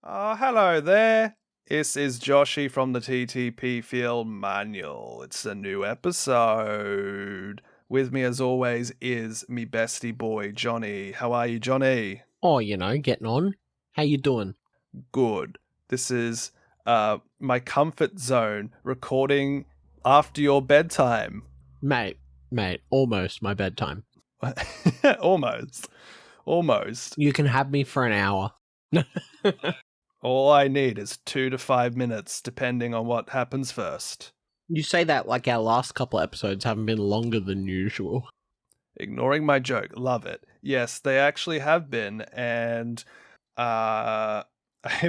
Hello there. This is Joshy from the TTP Field Manual. It's a new episode. With me, as always, is me bestie boy, Jonny. How are you, Jonny? Oh, getting on. How you doing? Good. This is my comfort zone, recording after your bedtime. Mate, almost my bedtime. Almost. You can have me for an hour. All I need is 2 to 5 minutes, depending on what happens first. You say that like our last couple episodes haven't been longer than usual. Ignoring my joke. Love it. Yes, they actually have been, and I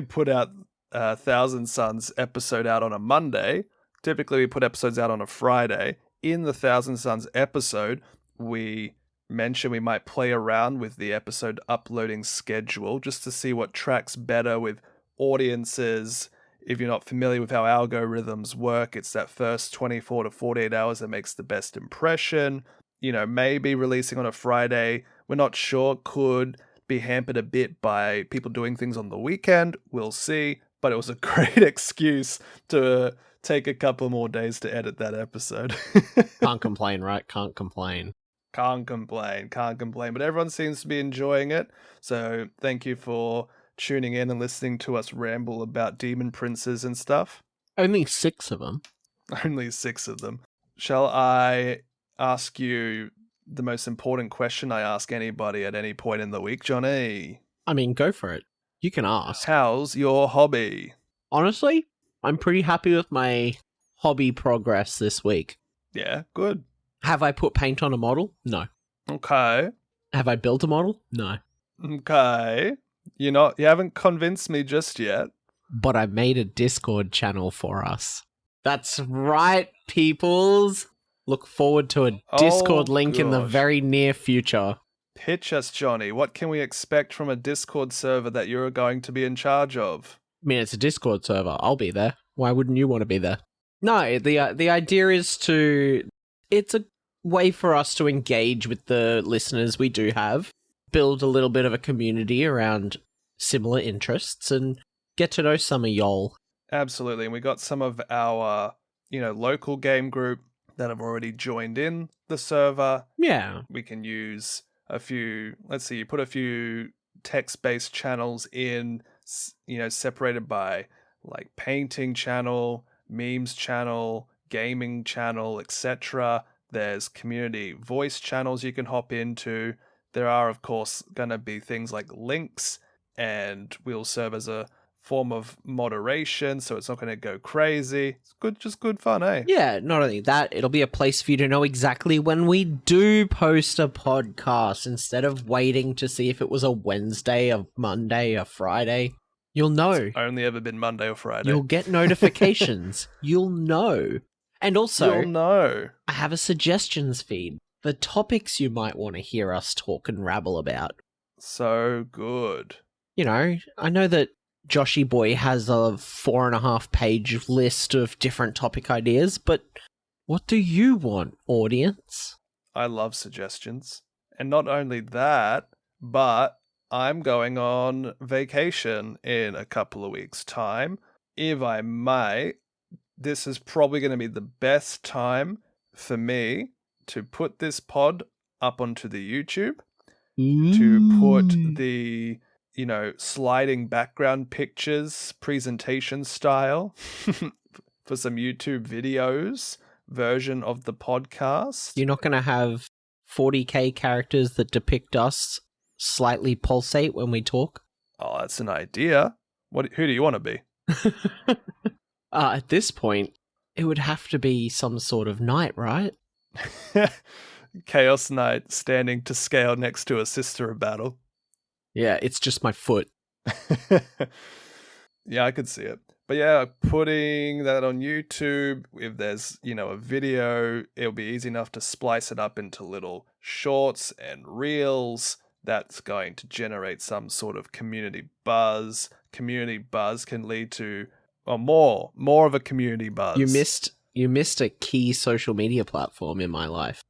put out Thousand Suns episode out on a Monday. Typically, we put episodes out on a Friday. In the Thousand Suns episode, we mentioned we might play around with the episode uploading schedule just to see what tracks better with audiences. If you're not familiar with how algorithms work, it's that first 24 to 48 hours that makes the best impression. Maybe releasing on a Friday, we're not sure, could be hampered a bit by people doing things on the weekend. We'll see. But it was a great excuse to take a couple more days to edit that episode. Can't complain, right? Can't complain. Can't complain. But everyone seems to be enjoying it. So thank you for tuning in and listening to us ramble about demon princes and stuff. Only 6 of them. Only 6 of them. Shall I ask you the most important question I ask anybody at any point in the week, Jonny? I mean, go for it. You can ask. How's your hobby? Honestly, I'm pretty happy with my hobby progress this week. Yeah, good. Have I put paint on a model? No. Okay. Have I built a model? No. Okay. You haven't convinced me just yet. But I made a Discord channel for us. That's right, peoples. Look forward to a Discord link in the very near future. Pitch us, Jonny. What can we expect from a Discord server that you're going to be in charge of? I mean, it's a Discord server. I'll be there. Why wouldn't you want to be there? No, the idea is it's a way for us to engage with the listeners we do have, build a little bit of a community around similar interests, and get to know some of y'all. Absolutely. And we got some of our, local game group that have already joined in the server. Yeah. We can use you put a few text-based channels in, separated by like painting channel, memes channel, gaming channel, etc. There's community voice channels you can hop into. There are, of course, going to be things like links, and we'll serve as a form of moderation, so it's not going to go crazy. It's just good fun, eh? Yeah, not only that, it'll be a place for you to know exactly when we do post a podcast, instead of waiting to see if it was a Wednesday, a Monday, a Friday. You'll know. It's only ever been Monday or Friday. You'll get notifications. You'll know. And also, you'll know. I have a suggestions feed. The topics you might want to hear us talk and rabble about. So good. I know that Joshy Boy has a 4.5-page list of different topic ideas, but what do you want, audience? I love suggestions. And not only that, but I'm going on vacation in a couple of weeks' time. If I may, this is probably going to be the best time for me to put this pod up onto the YouTube, to put the, sliding background pictures, presentation style for some YouTube videos version of the podcast. You're not going to have 40k characters that depict us slightly pulsate when we talk? Oh, that's an idea. Who do you want to be? At this point, it would have to be some sort of knight, right? Chaos Knight standing to scale next to a sister of battle. Yeah, it's just my foot. Yeah, I could see it. But yeah, putting that on YouTube, if there's, a video, it'll be easy enough to splice it up into little shorts and reels. That's going to generate some sort of community buzz. Community buzz can lead to more of a community buzz. You missed a key social media platform in my life.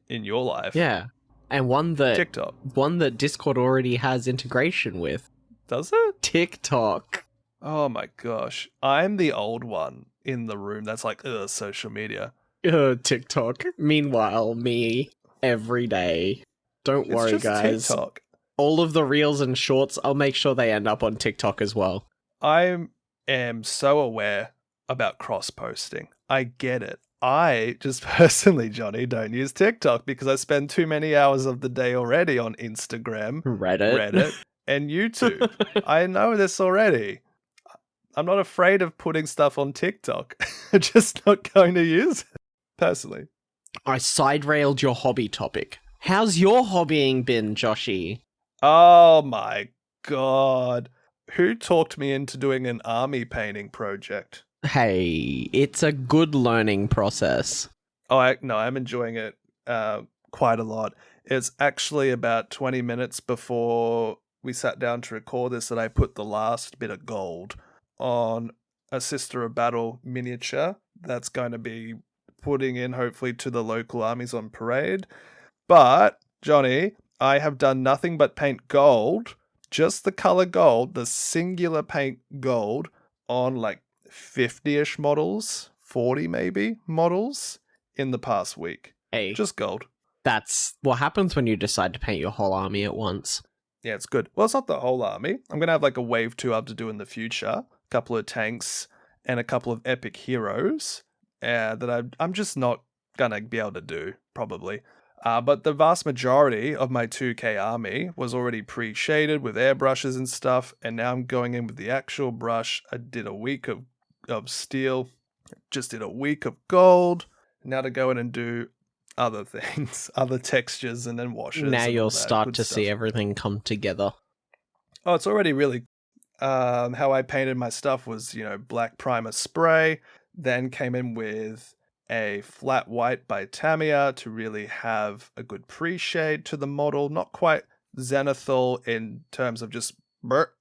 In your life? Yeah. And one that TikTok. One that Discord already has integration with. Does it? TikTok. Oh my gosh. I'm the old one in the room that's like, ugh, social media. TikTok. Meanwhile, me every day. Don't It's worry, just guys. TikTok. All of the reels and shorts, I'll make sure they end up on TikTok as well. I am so aware about cross-posting. I get it. I just personally, Johnny, don't use TikTok because I spend too many hours of the day already on Instagram, Reddit, and YouTube. I know this already. I'm not afraid of putting stuff on TikTok. I'm just not going to use it, personally. I side-railed your hobby topic. How's your hobbying been, Joshy? Oh my god. Who talked me into doing an army painting project? Hey, it's a good learning process. Oh, I'm enjoying it quite a lot. It's actually about 20 minutes before we sat down to record this that I put the last bit of gold on a Sister of Battle miniature that's going to be putting in hopefully to the local armies on parade. But, Johnny, I have done nothing but paint gold, just the color gold, the singular paint gold on like 50-ish models, 40 maybe models in the past week. Hey, just gold. That's what happens when you decide to paint your whole army at once. Yeah, it's good. Well, it's not the whole army. I'm going to have like a wave 2 up to do in the future. A couple of tanks and a couple of epic heroes that I'm just not going to be able to do, probably. But the vast majority of my 2K army was already pre-shaded with airbrushes and stuff, and now I'm going in with the actual brush. I did a week of steel, just did a week of gold. Now to go in and do other things, other textures, and then washes. Now you'll start to stuff. see everything come together. Oh, it's already really... how I painted my stuff was, black primer spray, then came in with a flat white by Tamiya to really have a good pre-shade to the model. Not quite zenithal in terms of just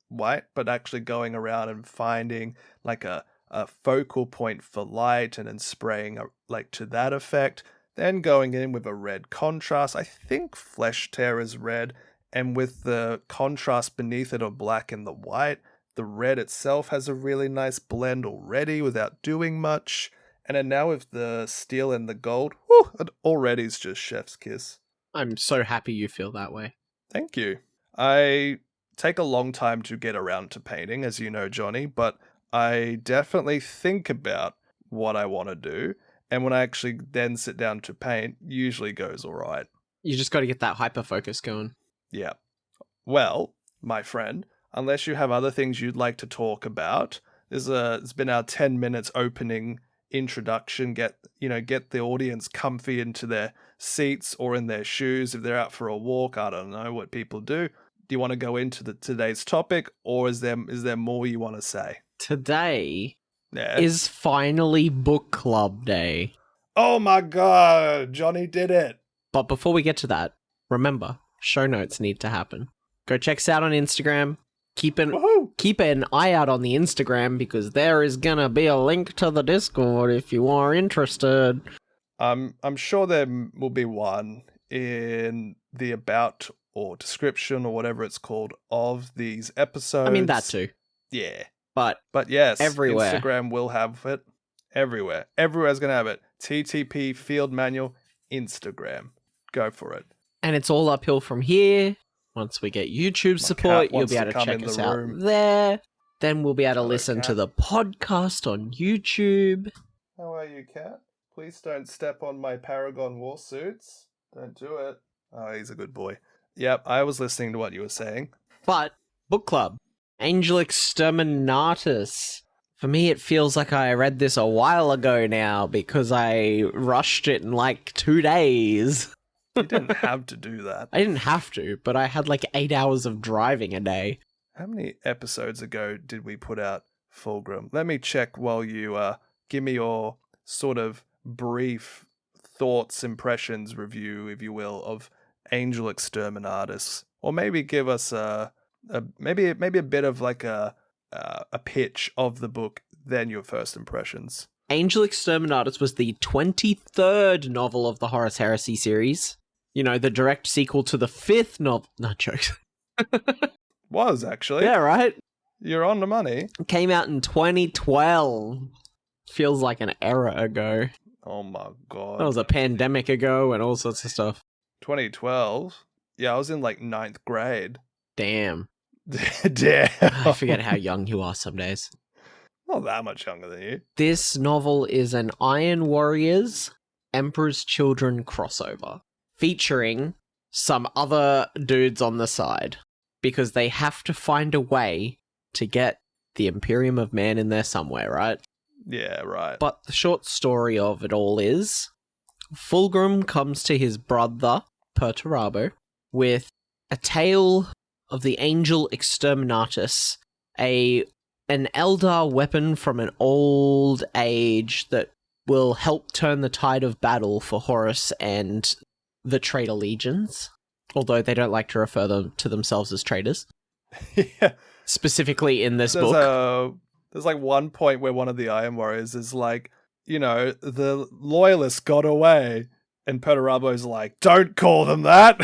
white, but actually going around and finding like a focal point for light and then spraying like to that effect. Then going in with a red contrast. I think Flesh Tear is red, and with the contrast beneath it of black and the white, the red itself has a really nice blend already without doing much. And then now with the steel and the gold, it already is just chef's kiss. I'm so happy you feel that way. Thank you. I take a long time to get around to painting, as you know, Johnny, but I definitely think about what I want to do. And when I actually then sit down to paint, usually goes all right. You just got to get that hyper focus going. Yeah. Well, my friend, unless you have other things you'd like to talk about, it's been our 10 minutes opening introduction. Get the audience comfy into their seats or in their shoes if they're out for a walk. I don't know what people do. Do you want to go into today's topic, or is there more you want to say? Today is finally book club day. Oh my god, Johnny did it. But before we get to that, remember, show notes need to happen. Go check us out on Instagram. Keep an eye out on the Instagram because there is gonna be a link to the Discord if you are interested. I'm sure there will be one in the about or description or whatever it's called of these episodes. I mean that too. Yeah. But yes, everywhere. Instagram will have it. Everywhere. Everywhere's gonna have it. TTP Field Manual, Instagram. Go for it. And it's all uphill from here. Once we get YouTube support, you'll be able to check us out there. Then we'll be able to listen to the podcast on YouTube. How are you, Cat? Please don't step on my Paragon war suits. Don't do it. Oh, he's a good boy. Yep, I was listening to what you were saying. But, book club. Angel Exterminatus. For me, it feels like I read this a while ago now because I rushed it in like 2 days. You didn't have to do that. I didn't have to, but I had like 8 hours of driving a day. How many episodes ago did we put out Fulgrim? Let me check while you give me your sort of brief thoughts, impressions, review, if you will, of Angel Exterminatus. Or maybe give us maybe a bit of like a pitch of the book, then your first impressions. Angel Exterminatus was the 23rd novel of the Horus Heresy series. You know, the direct sequel to the 5th novel. Not jokes. Was, actually. Yeah, right? You're on the money. Came out in 2012. Feels like an era ago. Oh my god. That was a pandemic ago and all sorts of stuff. 2012? Yeah, I was in like 9th grade. Damn. Damn. I forget how young you are some days. Not that much younger than you. This novel is an Iron Warriors, Emperor's Children crossover, featuring some other dudes on the side, because they have to find a way to get the Imperium of Man in there somewhere, right? Yeah, right. But the short story of it all is, Fulgrim comes to his brother, Perturabo, with a tale of the angel Exterminatus, an Eldar weapon from an old age that will help turn the tide of battle for Horus and the traitor legions, although they don't like to refer them to themselves as traitors. Yeah. Specifically in this book. There's like one point where one of the Iron Warriors is like, you know, the loyalists got away. And Perturabo's like, don't call them that.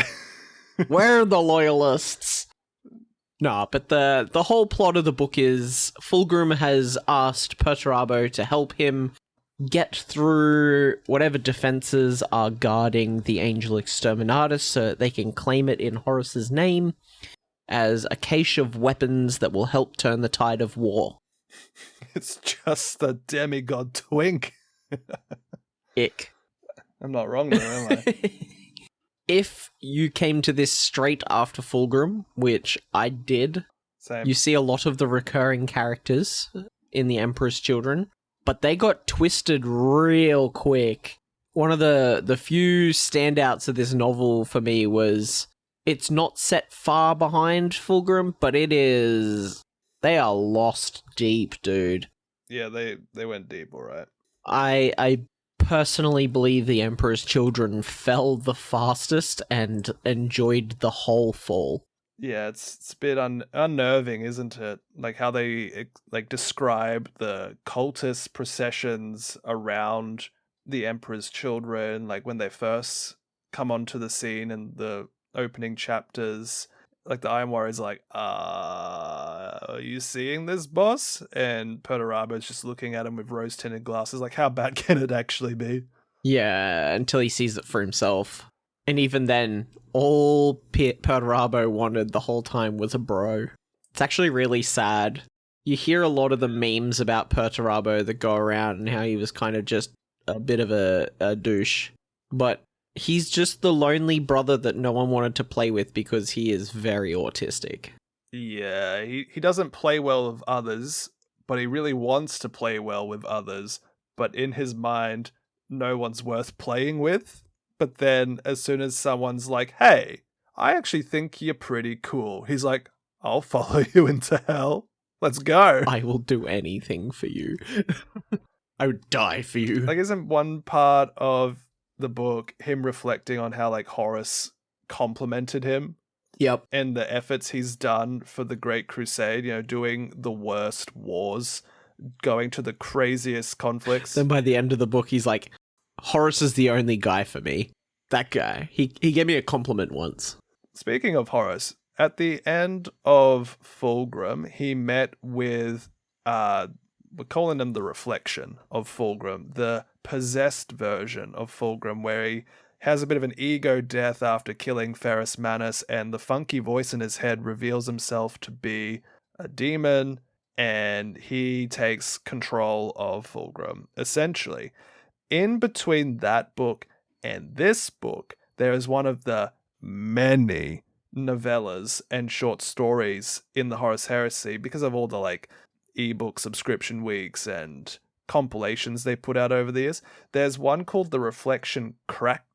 Where are the loyalists? Nah, but the whole plot of the book is Fulgrim has asked Perturabo to help him get through whatever defenses are guarding the Angel Exterminatus so that they can claim it in Horus's name as a cache of weapons that will help turn the tide of war. It's just a demigod twink. Ick. I'm not wrong there, am I? If you came to this straight after Fulgrim, which I did, Same. you see a lot of the recurring characters in the Emperor's Children, but they got twisted real quick. One of the few standouts of this novel for me was it's not set far behind Fulgrim, but it is... They are lost deep, dude. Yeah, they went deep, alright. I personally believe the Emperor's Children fell the fastest and enjoyed the whole fall. Yeah, it's a bit unnerving, isn't it? Like how they describe the cultist processions around the Emperor's Children, like when they first come onto the scene in the opening chapters. Like the Iron Warrior's like, are you seeing this, boss? And Perturabo's just looking at him with rose-tinted glasses, like, how bad can it actually be? Yeah, until he sees it for himself. And even then, all Perturabo wanted the whole time was a bro. It's actually really sad. You hear a lot of the memes about Perturabo that go around and how he was kind of just a bit of a douche. But he's just the lonely brother that no one wanted to play with because he is very autistic. Yeah, he doesn't play well with others, but he really wants to play well with others. But in his mind, no one's worth playing with. But then as soon as someone's like, hey, I actually think you're pretty cool, he's like, I'll follow you into hell. Let's go. I will do anything for you. I would die for you. Like, isn't one part of the book him reflecting on how, like, Horus complimented him? Yep. And the efforts he's done for the Great Crusade, you know, doing the worst wars, going to the craziest conflicts. Then by the end of the book, he's like, Horus is the only guy for me. That guy. He gave me a compliment once. Speaking of Horus, at the end of Fulgrim, he met with, we're calling him the reflection of Fulgrim, the possessed version of Fulgrim, where he has a bit of an ego death after killing Ferrus Manus, and the funky voice in his head reveals himself to be a demon, and he takes control of Fulgrim. Essentially, in between that book and this book, there is one of the many novellas and short stories in the Horus Heresy because of all the, like, ebook subscription weeks and compilations they put out over the years. There's one called The Reflection Crack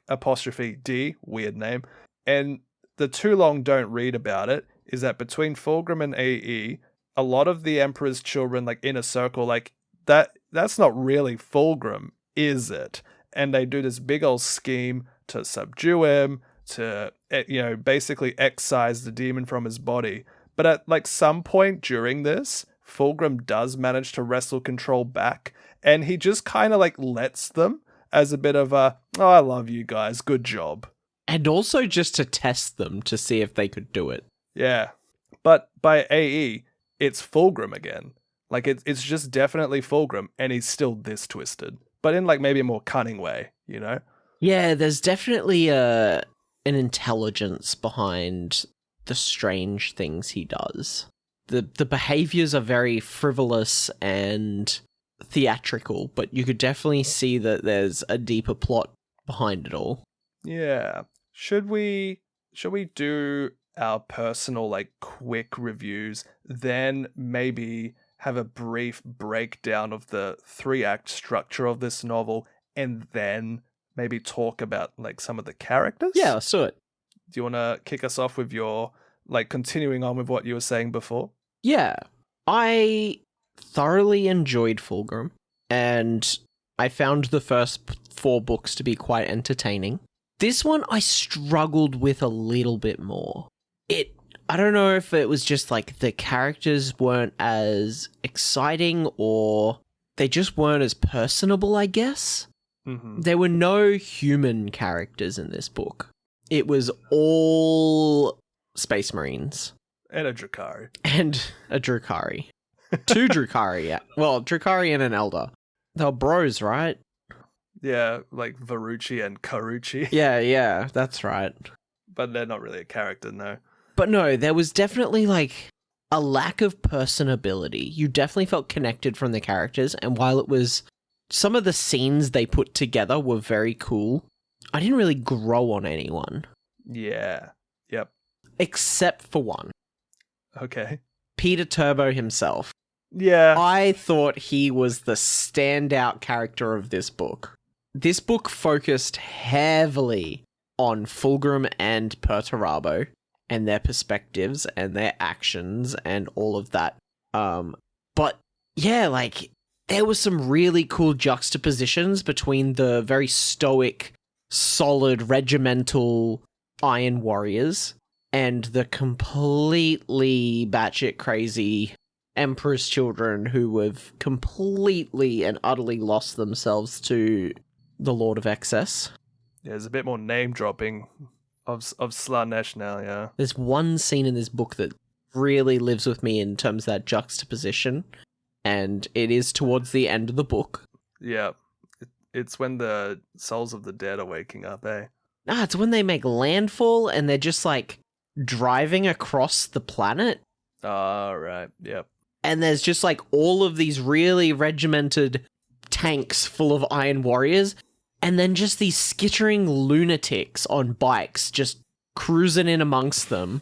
apostrophe D, weird name. And the too long don't read about it is that between Fulgrim and AE, a lot of the Emperor's Children, like, Inner Circle, like, that's not really Fulgrim, is it? And they do this big old scheme to subdue him, to, you know, basically excise the demon from his body. But at, like, some point during this, Fulgrim does manage to wrestle control back, and he just kind of, like, lets them as a bit of a, oh, I love you guys, good job. And also just to test them to see if they could do it. Yeah. But by AE, it's Fulgrim again. Like it's just definitely Fulgrim, and he's still this twisted, but in like maybe a more cunning way, you know? Yeah, there's definitely an intelligence behind the strange things he does. The behaviors are very frivolous and theatrical, but you could definitely see that there's a deeper plot behind it all. Yeah. Should we do our personal like quick reviews, then maybe have a brief breakdown of the 3-act structure of this novel, and then maybe talk about like some of the characters? Yeah, let's do it. Do you want to kick us off with your, like, continuing on with what you were saying before? Yeah, I thoroughly enjoyed Fulgrim, and I found the first 4 books to be quite entertaining. This one I struggled with a little bit more. I don't know if it was just like the characters weren't as exciting or they just weren't as personable, I guess. Mm-hmm. There were no human characters in this book. It was all Space Marines. And a Drukhari. And a Drukhari. 2 Drukhari, yeah. Well, Drukhari and an Elder. They were bros, right? Yeah, like Varucci and Karuchi. Yeah, that's right. But they're not really a character, no. But no, there was definitely like a lack of personability. You definitely felt connected from the characters, and while it was some of the scenes they put together were very cool, I didn't really grow on anyone. Yeah. Yep. Except for one. Okay. Perturabo himself. Yeah. I thought he was the standout character of this book. This book focused heavily on Fulgrim and Perturabo and their perspectives and their actions and all of that. But yeah, like there was some really cool juxtapositions between the very stoic, solid, regimental Iron Warriors and the completely batshit crazy Emperor's Children who have completely and utterly lost themselves to the Lord of Excess. Yeah, there's a bit more name dropping of Slanesh now, yeah. There's one scene in this book that really lives with me in terms of that juxtaposition, and it is towards the end of the book. Yeah. It's when the souls of the dead are waking up, eh? It's when they make landfall and they're just like driving across the planet. Right, yep. And there's just like all of these really regimented tanks full of Iron Warriors, and then just these skittering lunatics on bikes just cruising in amongst them.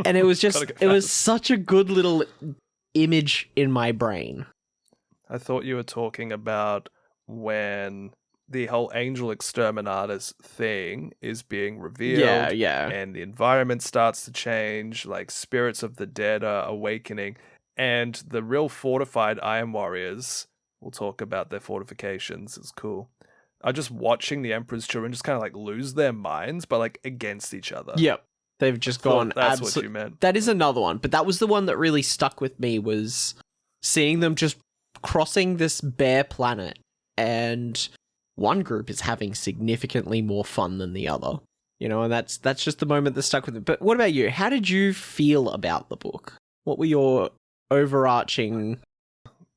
And it was just, it was such a good little image in my brain. I thought you were talking about when the whole Angel Exterminatus thing is being revealed. Yeah. And the environment starts to change, like spirits of the dead are awakening. And the real fortified Iron Warriors, we'll talk about their fortifications, it's cool, are just watching the Emperor's Children just kind of like lose their minds, but like against each other. Yep. They've just gone. That's what you meant. That is another one, but that was the one that really stuck with me, was seeing them just crossing this bare planet, and one group is having significantly more fun than the other. You know, and that's just the moment that stuck with me. But what about you? How did you feel about the book? What were your overarching...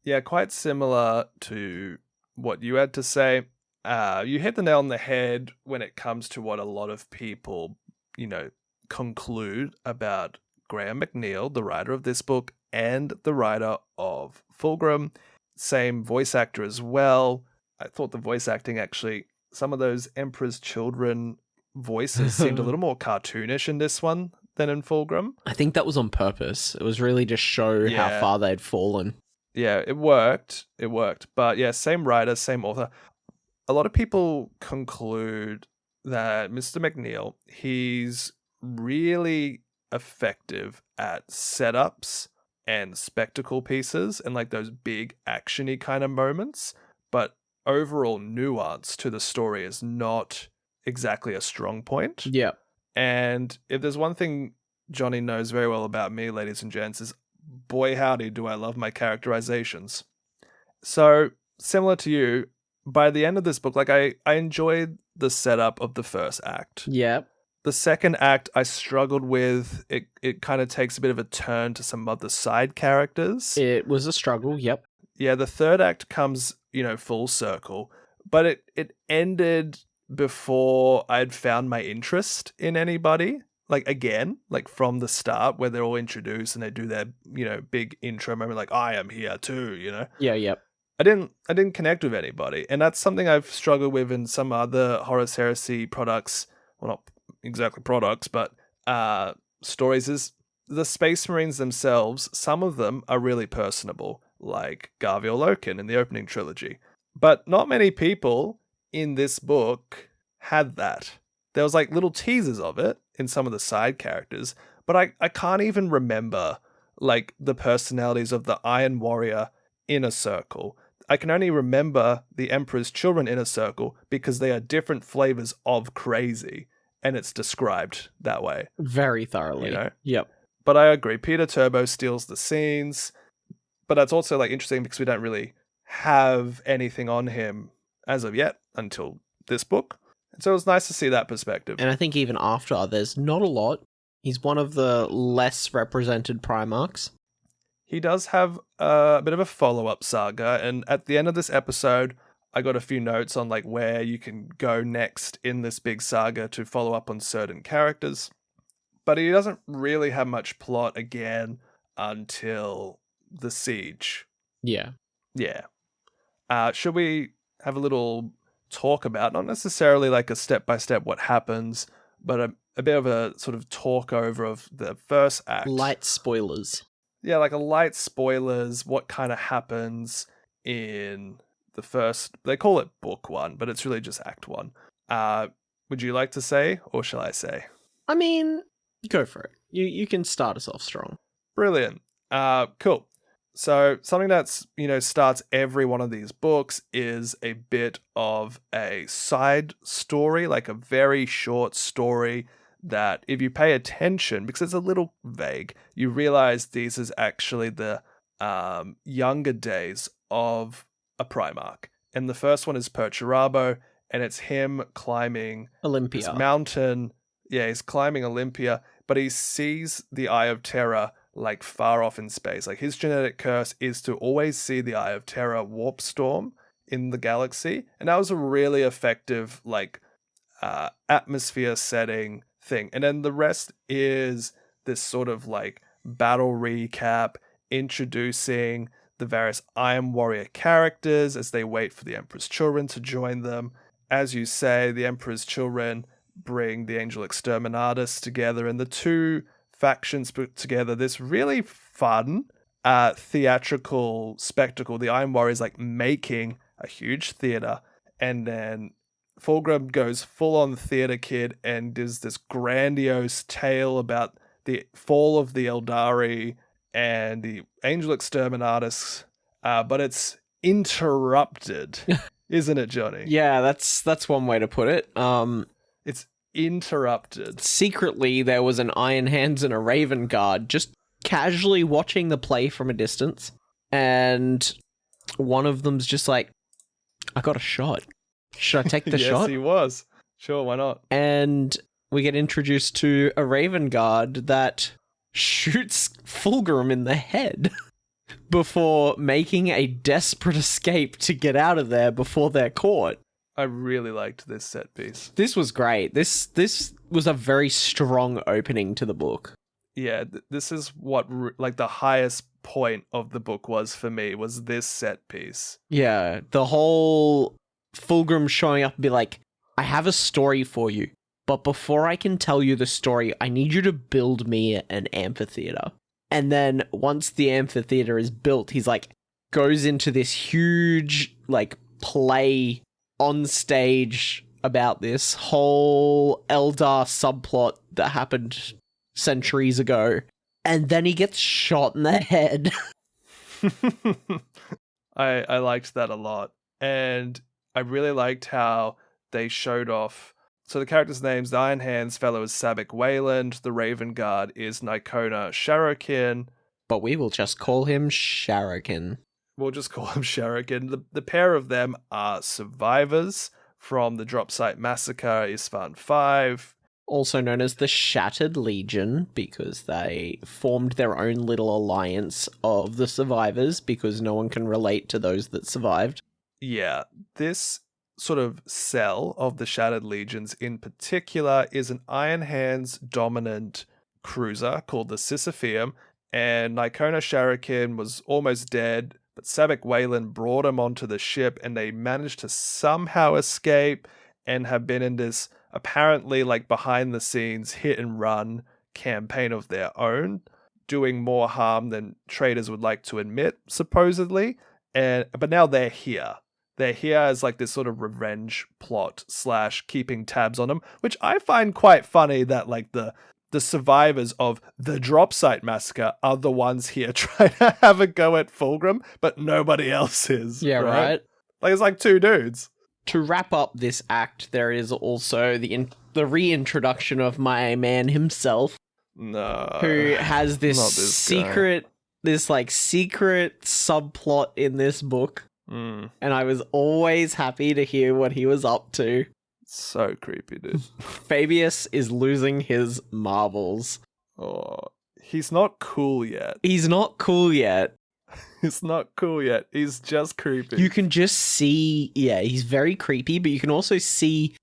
Yeah, quite similar to what you had to say. You hit the nail on the head when it comes to what a lot of people, you know, conclude about Graham McNeill, the writer of this book, and the writer of Fulgrim. Same voice actor as well. I thought the voice acting, actually, some of those Emperor's Children voices seemed a little more cartoonish in this one than in Fulgrim. I think that was on purpose. It was really to show how far they'd fallen. Yeah, it worked. But yeah, same writer, same author. A lot of people conclude that Mr. McNeill, he's really effective at setups and spectacle pieces and like those big actiony kind of moments, but overall nuance to the story is not exactly a strong point. Yeah. And if there's one thing Jonny knows very well about me, ladies and gents, is boy howdy do I love my characterizations. So similar to you, by the end of this book, like I enjoyed the setup of the first act. Yeah. The second act I struggled with. It kind of takes a bit of a turn to some of the side characters. It was a struggle, yep. Yeah, the third act comes, full circle, but it ended before I'd found my interest in anybody. Like, again, like from the start, where they're all introduced and they do their, big intro moment, like, I am here too, Yeah, yep. I didn't connect with anybody. And that's something I've struggled with in some other Horus Heresy products. Well, not exactly products, but stories is the Space Marines themselves. Some of them are really personable, like Garviel Loken in the opening trilogy. But not many people in this book had that. There was like little teasers of it in some of the side characters, but I can't even remember like the personalities of the Iron Warrior Inner Circle. I can only remember the Emperor's Children Inner Circle because they are different flavors of crazy, and it's described that way. Very thoroughly. Yep. But I agree, Perturabo steals the scenes, but that's also like interesting because we don't really have anything on him as of yet until this book. And so it was nice to see that perspective. And I think even after, there's not a lot. He's one of the less represented Primarchs. He does have a bit of a follow-up saga, and at the end of this episode, I got a few notes on like where you can go next in this big saga to follow up on certain characters. But he doesn't really have much plot again until the siege. Yeah. Yeah. Should we have a little talk about, not necessarily like a step-by-step what happens, but a bit of a sort of talk over of the first act? Light spoilers. Yeah, like a light spoilers, what kind of happens in the first, they call it book one, but it's really just act one. Would you like to say, or shall I say? I mean, go for it. You can start us off strong. Brilliant. Cool. So something that's, starts every one of these books is a bit of a side story, like a very short story that if you pay attention, because it's a little vague, you realize these is actually the younger days of a Primarch. And the first one is Perturabo, and it's him climbing Olympia. this mountain. Yeah, he's climbing Olympia, but he sees the Eye of Terror like far off in space. Like his genetic curse is to always see the Eye of Terror warp storm in the galaxy. And that was a really effective like atmosphere setting thing. And then the rest is this sort of like battle recap, introducing the various Iron Warrior characters as they wait for the Emperor's Children to join them. As you say, the Emperor's Children bring the Angel Exterminatus together, and the two factions put together this really fun theatrical spectacle. The Iron Warriors like making a huge theater, and then Fulgrim goes full on theater kid and does this grandiose tale about the fall of the Aeldari and the Angel Exterminatus, but it's interrupted, isn't it, Jonny? Yeah, that's one way to put it. It's interrupted. Secretly, there was an Iron Hands and a Raven Guard just casually watching the play from a distance, and one of them's just like, I got a shot. Should I take the shot? Yes, he was. Sure, why not? And we get introduced to a Raven Guard that shoots Fulgrim in the head before making a desperate escape to get out of there before they're caught. I really liked this set piece. This was great. This was a very strong opening to the book. Yeah, this is what like the highest point of the book was for me, was this set piece. Yeah, the whole Fulgrim showing up and be like, I have a story for you, but before I can tell you the story, I need you to build me an amphitheater. And then once the amphitheater is built, he's like, goes into this huge like play on stage about this whole Eldar subplot that happened centuries ago, and then he gets shot in the head. I liked that a lot, and I really liked how they showed off. So the characters' names: the Iron Hands fellow is Sabik Wayland, the Raven Guard is Nikona Sharokin, but we will just call him Sharokin. We'll just call him Sharokin. The pair of them are survivors from the Drop Site Massacre Isfahan 5. also known as the Shattered Legion, because they formed their own little alliance of the survivors, because no one can relate to those that survived. Yeah, this sort of cell of the Shattered Legions in particular is an Iron Hands dominant cruiser called the Sisypheum, and Nikona Sharakin was almost dead, but Sabek Wayland brought him onto the ship, and they managed to somehow escape and have been in this apparently like behind the scenes hit and run campaign of their own, doing more harm than traders would like to admit, supposedly. But now they're here. They're here as like this sort of revenge plot / keeping tabs on them, which I find quite funny that like the survivors of the drop site massacre are the ones here trying to have a go at Fulgrim, but nobody else is. Yeah, right. Like it's like two dudes. To wrap up this act, there is also the reintroduction of my man himself, No, who has this not this secret, secret subplot in this book. Mm, And I was always happy to hear what he was up to. so creepy, dude. Fabius is losing his marbles. Oh, he's not cool yet. He's not cool yet. He's not cool yet. He's just creepy. You can just see, he's very creepy, but you can also see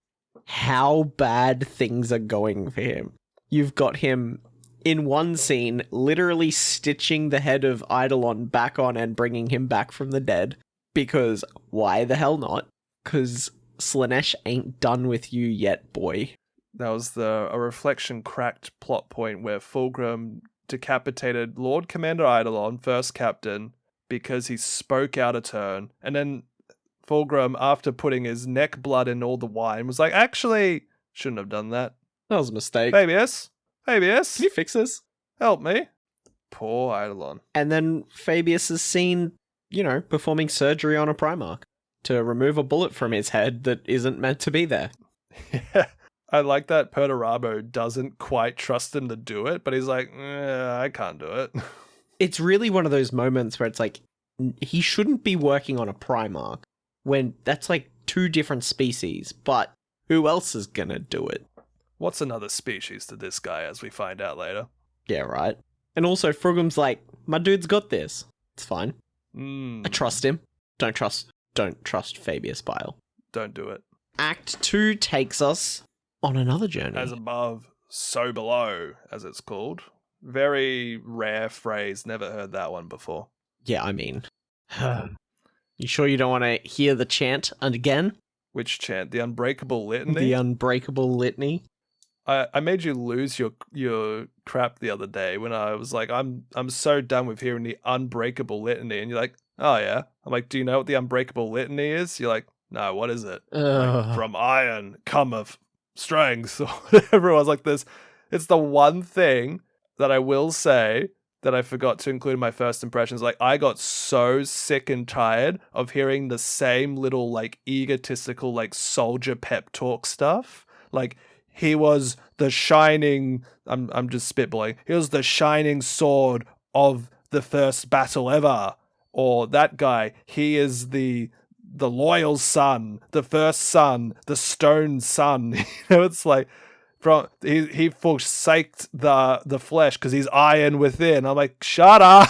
how bad things are going for him. You've got him in one scene literally stitching the head of Eidolon back on and bringing him back from the dead. Because why the hell not? Because Slaanesh ain't done with you yet, boy. That was a reflection cracked plot point where Fulgrim decapitated Lord Commander Eidolon, first captain, because he spoke out of turn. And then Fulgrim, after putting his neck blood in all the wine, was like, actually, shouldn't have done that. That was a mistake. Fabius, Can you fix this? help me. Poor Eidolon. And then Fabius is seen, performing surgery on a Primarch to remove a bullet from his head that isn't meant to be there. Yeah. I like that Perturabo doesn't quite trust him to do it, but he's like, I can't do it. It's really one of those moments where it's like, he shouldn't be working on a Primarch when that's like two different species, but who else is gonna do it? What's another species to this guy, as we find out later? Yeah, right. And also, Fulgrim's like, my dude's got this. It's fine. Mm, I trust him. Don't trust Fabius Bile. don't do it. Act 2 takes us on another journey. As above, so below, as it's called. Very rare phrase. Never heard that one before. Yeah, I mean, you sure you don't want to hear the chant again? Which chant? The Unbreakable Litany? The Unbreakable Litany. I made you lose your crap the other day when I was like, I'm so done with hearing the Unbreakable Litany, and you're like, oh yeah. I'm like, do you know what the Unbreakable Litany is? You're like, no, what is it? Like, from iron cometh strength, or whatever. I was like, this. It's the one thing that I will say that I forgot to include in my first impressions. Like, I got so sick and tired of hearing the same little like egotistical like soldier pep talk stuff. Like, he was the shining. I'm just spitballing. He was the shining sword of the first battle ever. Or that guy. He is the loyal son, the first son, the stone son. It's like he forsaked the flesh because he's iron within. I'm like, shut up,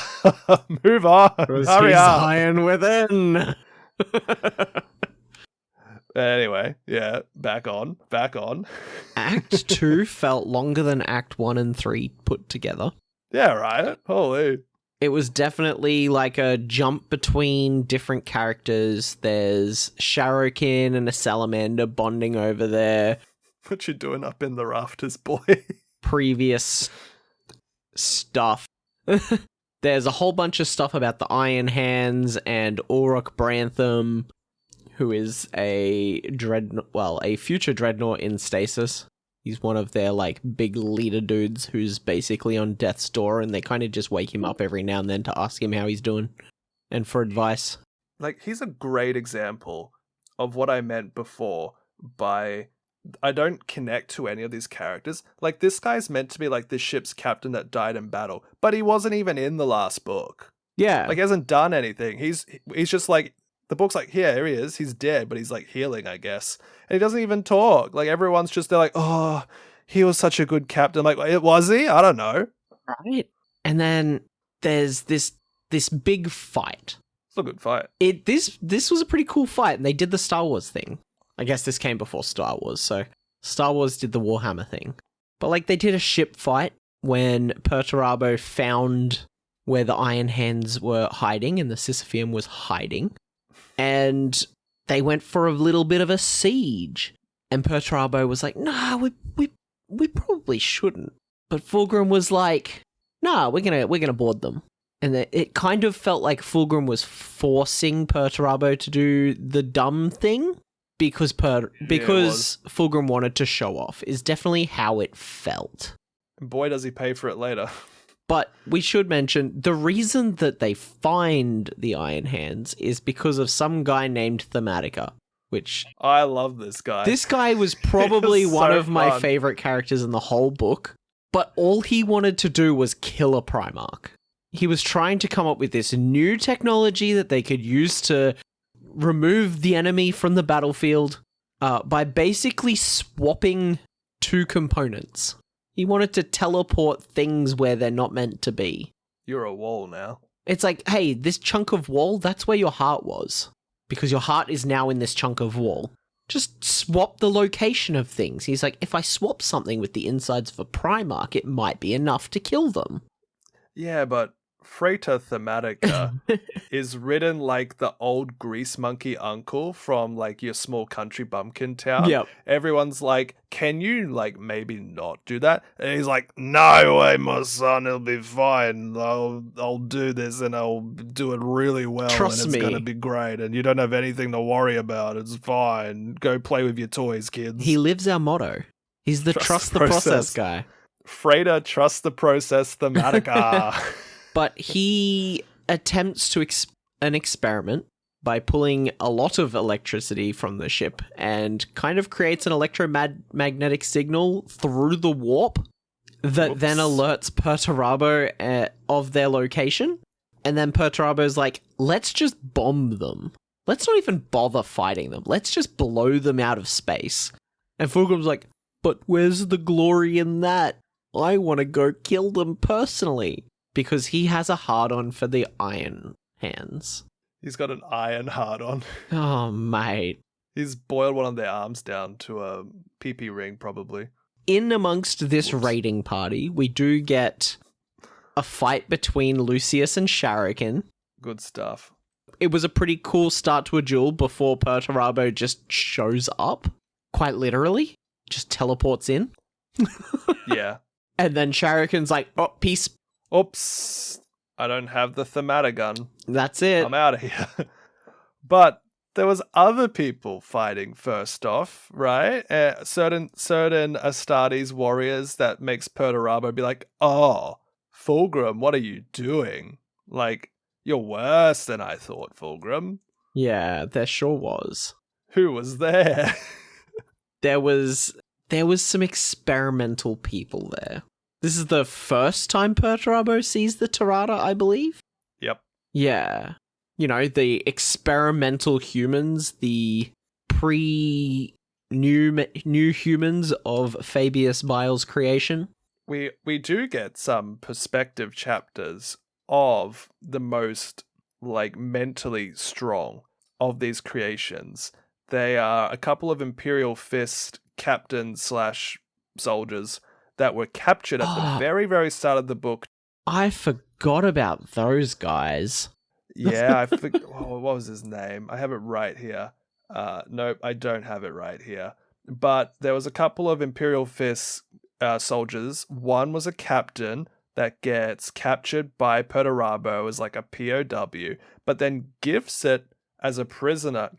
move on, hurry up. Iron within. Anyway, yeah, back on. Act 2 felt longer than Act 1 and 3 put together. Yeah, right. Holy. It was definitely like a jump between different characters. There's Sharakin and a salamander bonding over their What you doing up in the rafters, boy? previous stuff. There's a whole bunch of stuff about the Iron Hands and Orok Brantham, who is a future dreadnought in stasis. He's one of their, like, big leader dudes who's basically on death's door, and they kind of just wake him up every now and then to ask him how he's doing and for advice. Like, he's a great example of what I meant before by I don't connect to any of these characters. Like, this guy's meant to be, like, this ship's captain that died in battle, but he wasn't even in the last book. Yeah. Like, he hasn't done anything. He's just, like, the book's like, here he is. He's dead, but he's, like, healing, I guess. And he doesn't even talk. Like, everyone's just, they're like, oh, he was such a good captain. Like, was he? I don't know. Right. And then there's this big fight. It's a good fight. This was a pretty cool fight, and they did the Star Wars thing. I guess this came before Star Wars, so Star Wars did the Warhammer thing. But like they did a ship fight when Perturabo found where the Iron Hands were hiding and the Sisypheum was hiding. And they went for a little bit of a siege. And Perturabo was like, nah, we probably shouldn't. But Fulgrim was like, nah, we're gonna board them. And it kind of felt like Fulgrim was forcing Perturabo to do the dumb thing because Fulgrim wanted to show off, is definitely how it felt. And boy, does he pay for it later. But we should mention, the reason that they find the Iron Hands is because of some guy named Thematica, which... I love this guy. This guy was probably one of my fun. favorite characters in the whole book, but all he wanted to do was kill a Primarch. He was trying to come up with this new technology that they could use to remove the enemy from the battlefield by basically swapping two components. He wanted to teleport things where they're not meant to be. You're a wall now. It's like, hey, this chunk of wall, that's where your heart was. Because your heart is now in this chunk of wall. Just swap the location of things. He's like, if I swap something with the insides of a Primarch, it might be enough to kill them. Yeah, but Freighter Thematica is written like the old grease monkey uncle from like your small country bumpkin town. Yep. Everyone's like, can you like maybe not do that? And he's like, no way, my son, it'll be fine. I'll do this and I'll do it really well. Trust and it's me. gonna be great. And you don't have anything to worry about. It's fine. Go play with your toys, kids. He lives our motto. He's the trust the process guy. Freighter, trust the process Thematica. But he attempts to an experiment by pulling a lot of electricity from the ship and kind of creates an electromagnetic signal through the warp that then alerts Perturabo of their location. And then Perturabo's like, let's just bomb them. Let's not even bother fighting them. Let's just blow them out of space. And Fulgrim's like, but where's the glory in that? I want to go kill them personally. Because he has a hard-on for the Iron Hands. He's got an iron hard-on. Oh, mate. He's boiled one of their arms down to a PP ring, probably. In amongst this raiding party, we do get a fight between Lucius and Sharakin. Good stuff. It was a pretty cool start to a duel before Perturabo just shows up. Quite literally. Just teleports in. Yeah. And then Sharakin's like, oh, peace. Oops, I don't have the Thematica gun. That's it. I'm out of here. But there was other people fighting first off, right? Certain Astartes warriors that makes Perturabo be like, oh, Fulgrim, what are you doing? Like, you're worse than I thought, Fulgrim. Yeah, there sure was. Who was there? There was some experimental people there. This is the first time Perturabo sees the Tirada, I believe? Yep. Yeah. You know, the experimental humans, the new humans of Fabius Bile's creation. We do get some perspective chapters of the most, like, mentally strong of these creations. They are a couple of Imperial Fist captains / soldiers that were captured at the very, very start of the book. I forgot about those guys. Yeah, what was his name? I have it right here. Nope, I don't have it right here. But there was a couple of Imperial Fist soldiers. One was a captain that gets captured by Perturabo as like a POW, but then gifts it as a prisoner.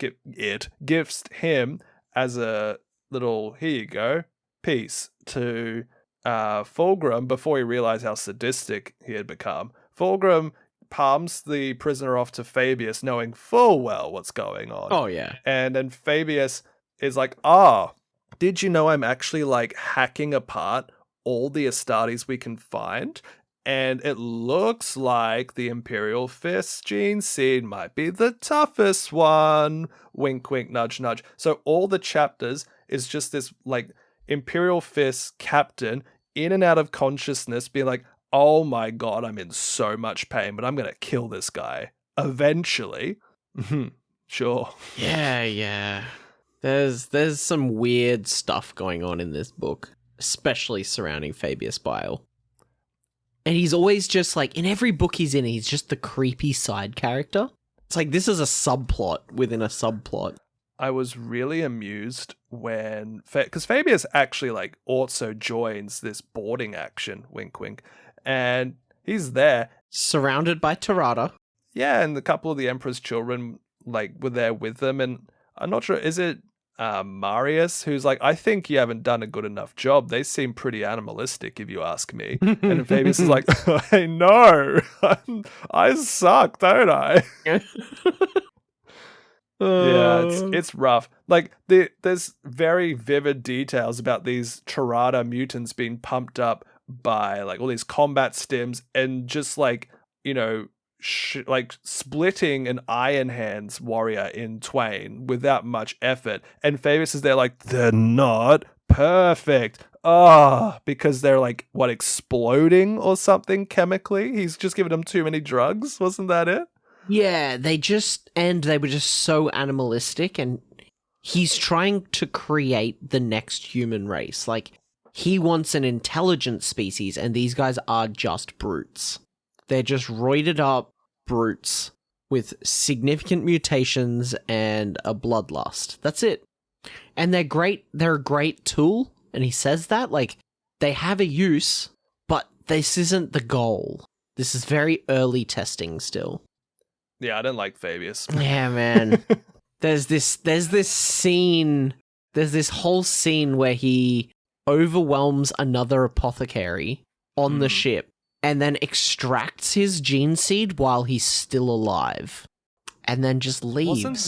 Gifts him as a little, here you go, piece to Fulgrim before he realized how sadistic he had become. Fulgrim palms the prisoner off to Fabius, knowing full well what's going on. Oh, yeah. And then Fabius is like, did you know I'm actually like hacking apart all the Astartes we can find? And it looks like the Imperial Fist gene seed might be the toughest one. Wink, wink, nudge, nudge. So all the chapters is just this like Imperial Fist captain in and out of consciousness, being like, oh my god, I'm in so much pain, but I'm going to kill this guy eventually. Sure. Yeah. There's some weird stuff going on in this book, especially surrounding Fabius Bile. And he's always just like, in every book he's in, he's just the creepy side character. It's like, this is a subplot within a subplot. I was really amused when, because Fabius actually like also joins this boarding action, wink wink, and he's there. Surrounded by Tirada. Yeah, and a couple of the Emperor's children like were there with them, and I'm not sure, is it Marius, who's like, I think you haven't done a good enough job. They seem pretty animalistic, if you ask me. And Fabius is like, I know. I suck, don't I? Yeah, it's rough. Like, there's very vivid details about these Tirada mutants being pumped up by like all these combat stims and just like, you know, like splitting an Iron Hands warrior in twain without much effort. And Fabius is there like, they're not perfect. Because they're like, what, exploding or something chemically? He's just giving them too many drugs. Wasn't that it? Yeah, they were just so animalistic, and he's trying to create the next human race. Like, he wants an intelligent species, and these guys are just brutes. They're just roided up brutes with significant mutations and a bloodlust. That's it. And they're great. They're a great tool. And he says that, like, they have a use, but this isn't the goal. This is very early testing still. Yeah, I don't like Fabius. Yeah, man. There's this scene. There's this whole scene where he overwhelms another apothecary on the ship, and then extracts his gene seed while he's still alive, and then just leaves.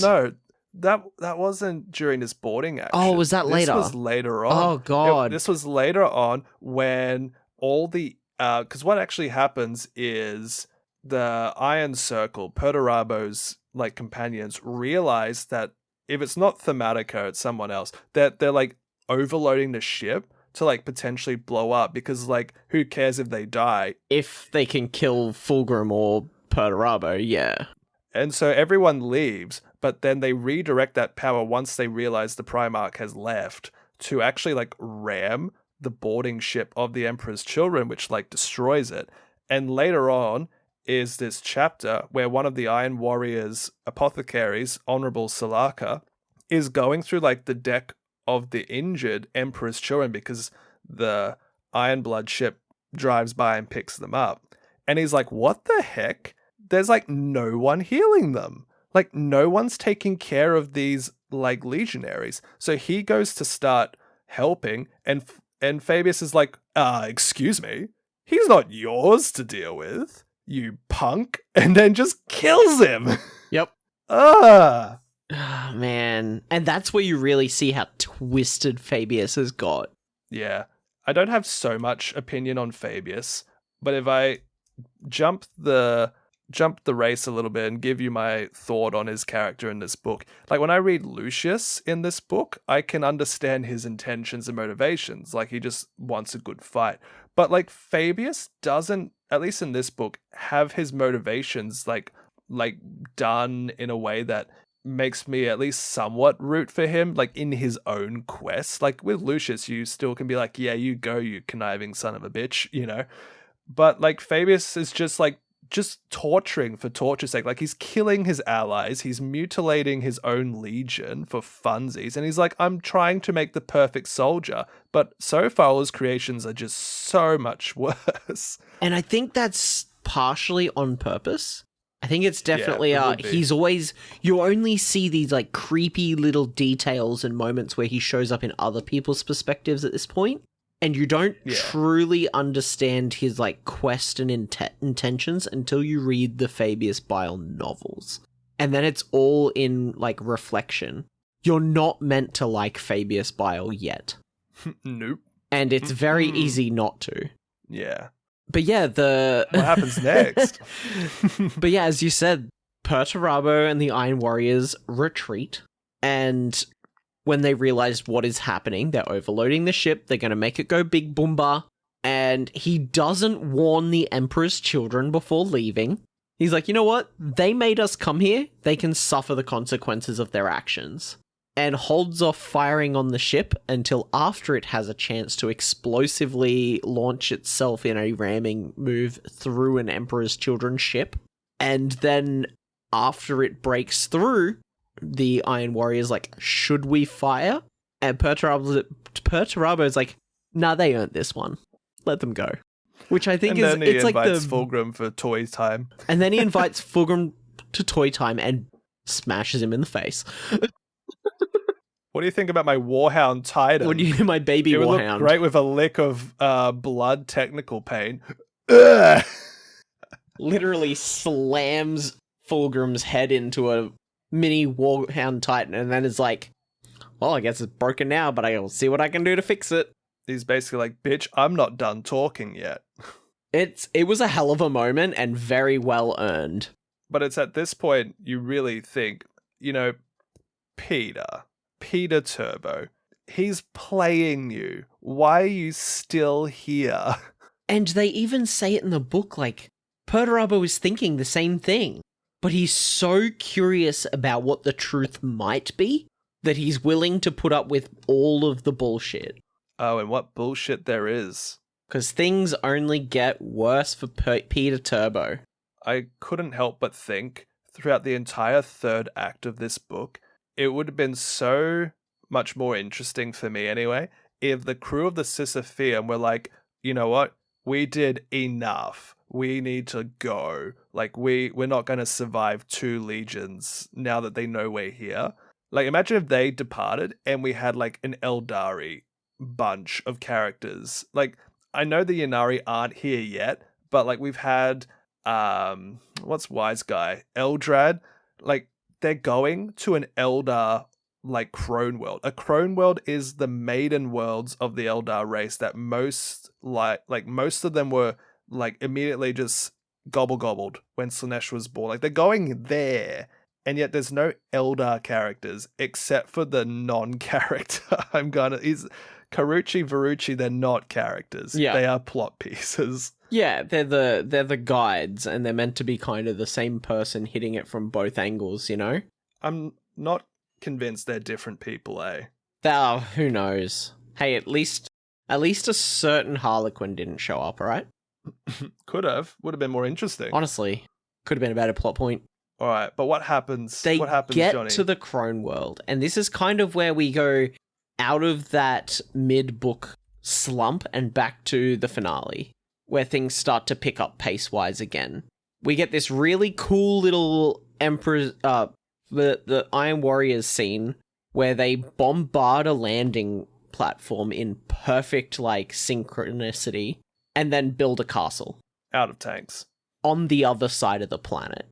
That wasn't during his boarding action. Oh, was that later? This was later on. Oh, God. This was later on when all the... Because what actually happens is the Iron Circle, Perturabo's like companions, realize that if it's not Thematica, it's someone else, that they're like overloading the ship to like potentially blow up, because like, who cares if they die? If they can kill Fulgrim or Perturabo, yeah. And so everyone leaves, but then they redirect that power once they realize the Primarch has left to actually like ram the boarding ship of the Emperor's children, which like destroys it. And later on is this chapter where one of the Iron Warriors apothecaries, Honorable Salaka, is going through like the deck of the injured Emperor's children because the Iron Blood ship drives by and picks them up. And he's like, what the heck? There's like no one healing them. Like no one's taking care of these like legionaries. So he goes to start helping, and Fabius is like, excuse me, he's not yours to deal with, you punk, and then just kills him. Yep. Ah. Oh, man. And that's where you really see how twisted Fabius has got. Yeah. I don't have so much opinion on Fabius, but if I jump the race a little bit and give you my thought on his character in this book. Like when I read Lucius in this book, I can understand his intentions and motivations. Like he just wants a good fight. But like Fabius doesn't, at least in this book, have his motivations like done in a way that makes me at least somewhat root for him, like in his own quest. Like with Lucius, you still can be like, yeah, you go, you conniving son of a bitch, you know? But like Fabius is just torturing for torture's sake. Like he's killing his allies, he's mutilating his own legion for funsies, and he's like, I'm trying to make the perfect soldier, but so far all his creations are just so much worse. And I think that's partially on purpose. I think it's definitely he's always, you only see these like creepy little details and moments where he shows up in other people's perspectives at this point. And you don't truly understand his like quest and intentions until you read the Fabius Bile novels. And then it's all in like reflection. You're not meant to like Fabius Bile yet. Nope. And it's very easy not to. Yeah. But yeah, what happens next? But yeah, as you said, Perturabo and the Iron Warriors retreat, and when they realize what is happening. They're overloading the ship. They're going to make it go big boomba. And he doesn't warn the Emperor's children before leaving. He's like, you know what? They made us come here. They can suffer the consequences of their actions. And holds off firing on the ship until after it has a chance to explosively launch itself in a ramming move through an Emperor's children's ship. And then after it breaks through, the Iron Warrior's like, should we fire? And Perturabo's like, nah, they earned this one. Let them go. Which I think and it's like the... invites Fulgrim for toy time. And then he invites Fulgrim to toy time and smashes him in the face. What do you think about my Warhound Titan? What do you do, my baby it would Warhound? Look great with a lick of blood technical pain. Ugh! Literally slams Fulgrim's head into a mini Warhound Titan and then is like, well, I guess it's broken now, but I'll see what I can do to fix it. He's basically like, bitch, I'm not done talking yet. It was a hell of a moment and very well earned. But it's at this point you really think, Peter Turbo, he's playing you. Why are you still here? And they even say it in the book, like, Perturabo is thinking the same thing. But he's so curious about what the truth might be that he's willing to put up with all of the bullshit. Oh, and what bullshit there is. Because things only get worse for Peter Turbo. I couldn't help but think, throughout the entire third act of this book, it would have been so much more interesting for me anyway, if the crew of the Sisyphean were like, you know what? We did enough. We need to go. Like, we're not going to survive 2 legions now that they know we're here. Like, imagine if they departed and we had, like, an Aeldari bunch of characters. Like, I know the Ynnari aren't here yet, but, like, we've had, what's Wise Guy? Eldrad. Like, they're going to an Eldar, like, crone world. A crone world is the maiden worlds of the Eldar race that most of them were, like, immediately just gobbled when Slaanesh was born. Like, they're going there, and yet there's no Eldar characters except for the non-character. Karuchi, Varuchi, they're not characters. Yeah. They are plot pieces. Yeah, they're the guides, and they're meant to be kind of the same person hitting it from both angles, you know? I'm not convinced they're different people, eh? Who knows? Hey, at least a certain Harlequin didn't show up, alright? Could have. Would have been more interesting. Honestly, could have been a better plot point. Alright, but what happens? They what happens, get Johnny? to the Crone world, and this is kind of where we go out of that mid-book slump and back to the finale, where things start to pick up pace-wise again. We get this really cool little the Iron Warriors scene where they bombard a landing platform in perfect, like, synchronicity and then build a castle. Out of tanks. On the other side of the planet.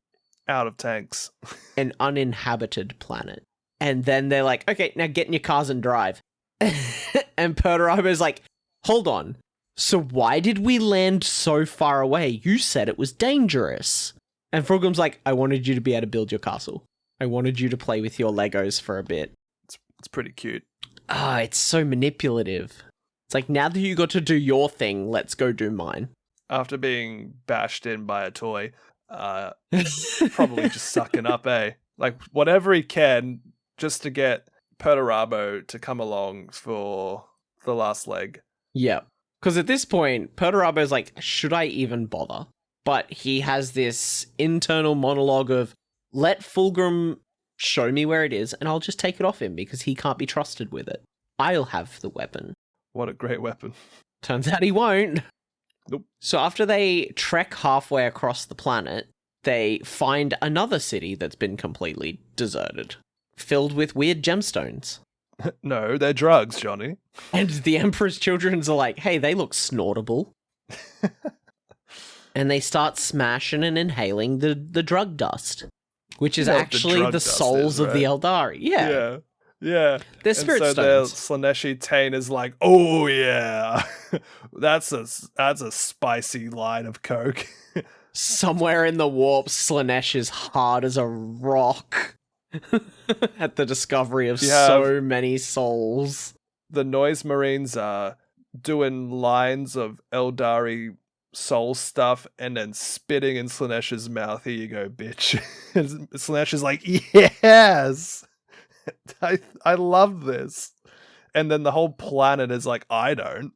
Out of tanks. An uninhabited planet. And then they're like, okay, now get in your cars and drive. And Perturabo's like, hold on. So why did we land so far away? You said it was dangerous. And Fulgrim's like, I wanted you to be able to build your castle. I wanted you to play with your Legos for a bit. It's pretty cute. It's so manipulative. It's like, now that you got to do your thing, let's go do mine. After being bashed in by a toy, probably just sucking up, eh? Like, whatever he can, just to get Perturabo to come along for the last leg. Yeah. Because at this point, Perturabo's like, should I even bother? But he has this internal monologue of, let Fulgrim show me where it is, and I'll just take it off him because he can't be trusted with it. I'll have the weapon. What a great weapon. Turns out he won't. Nope. So after they trek halfway across the planet, they find another city that's been completely deserted, filled with weird gemstones. No, they're drugs, Johnny. And the Emperor's children are like, hey, they look snortable. And they start smashing and inhaling the drug dust, which is actually the souls of the Aeldari. Yeah. Yeah. They're spirit and so stones. their Slaaneshi Tain is like, oh yeah, that's a spicy line of coke. Somewhere in the warp, Slaanesh is hard as a rock. At the discovery of You so many souls. The Noise Marines are doing lines of Aeldari soul stuff and then spitting in Slanesh's mouth. Here you go, bitch. And Slanesh is like, yes! I love this. And then the whole planet is like, I don't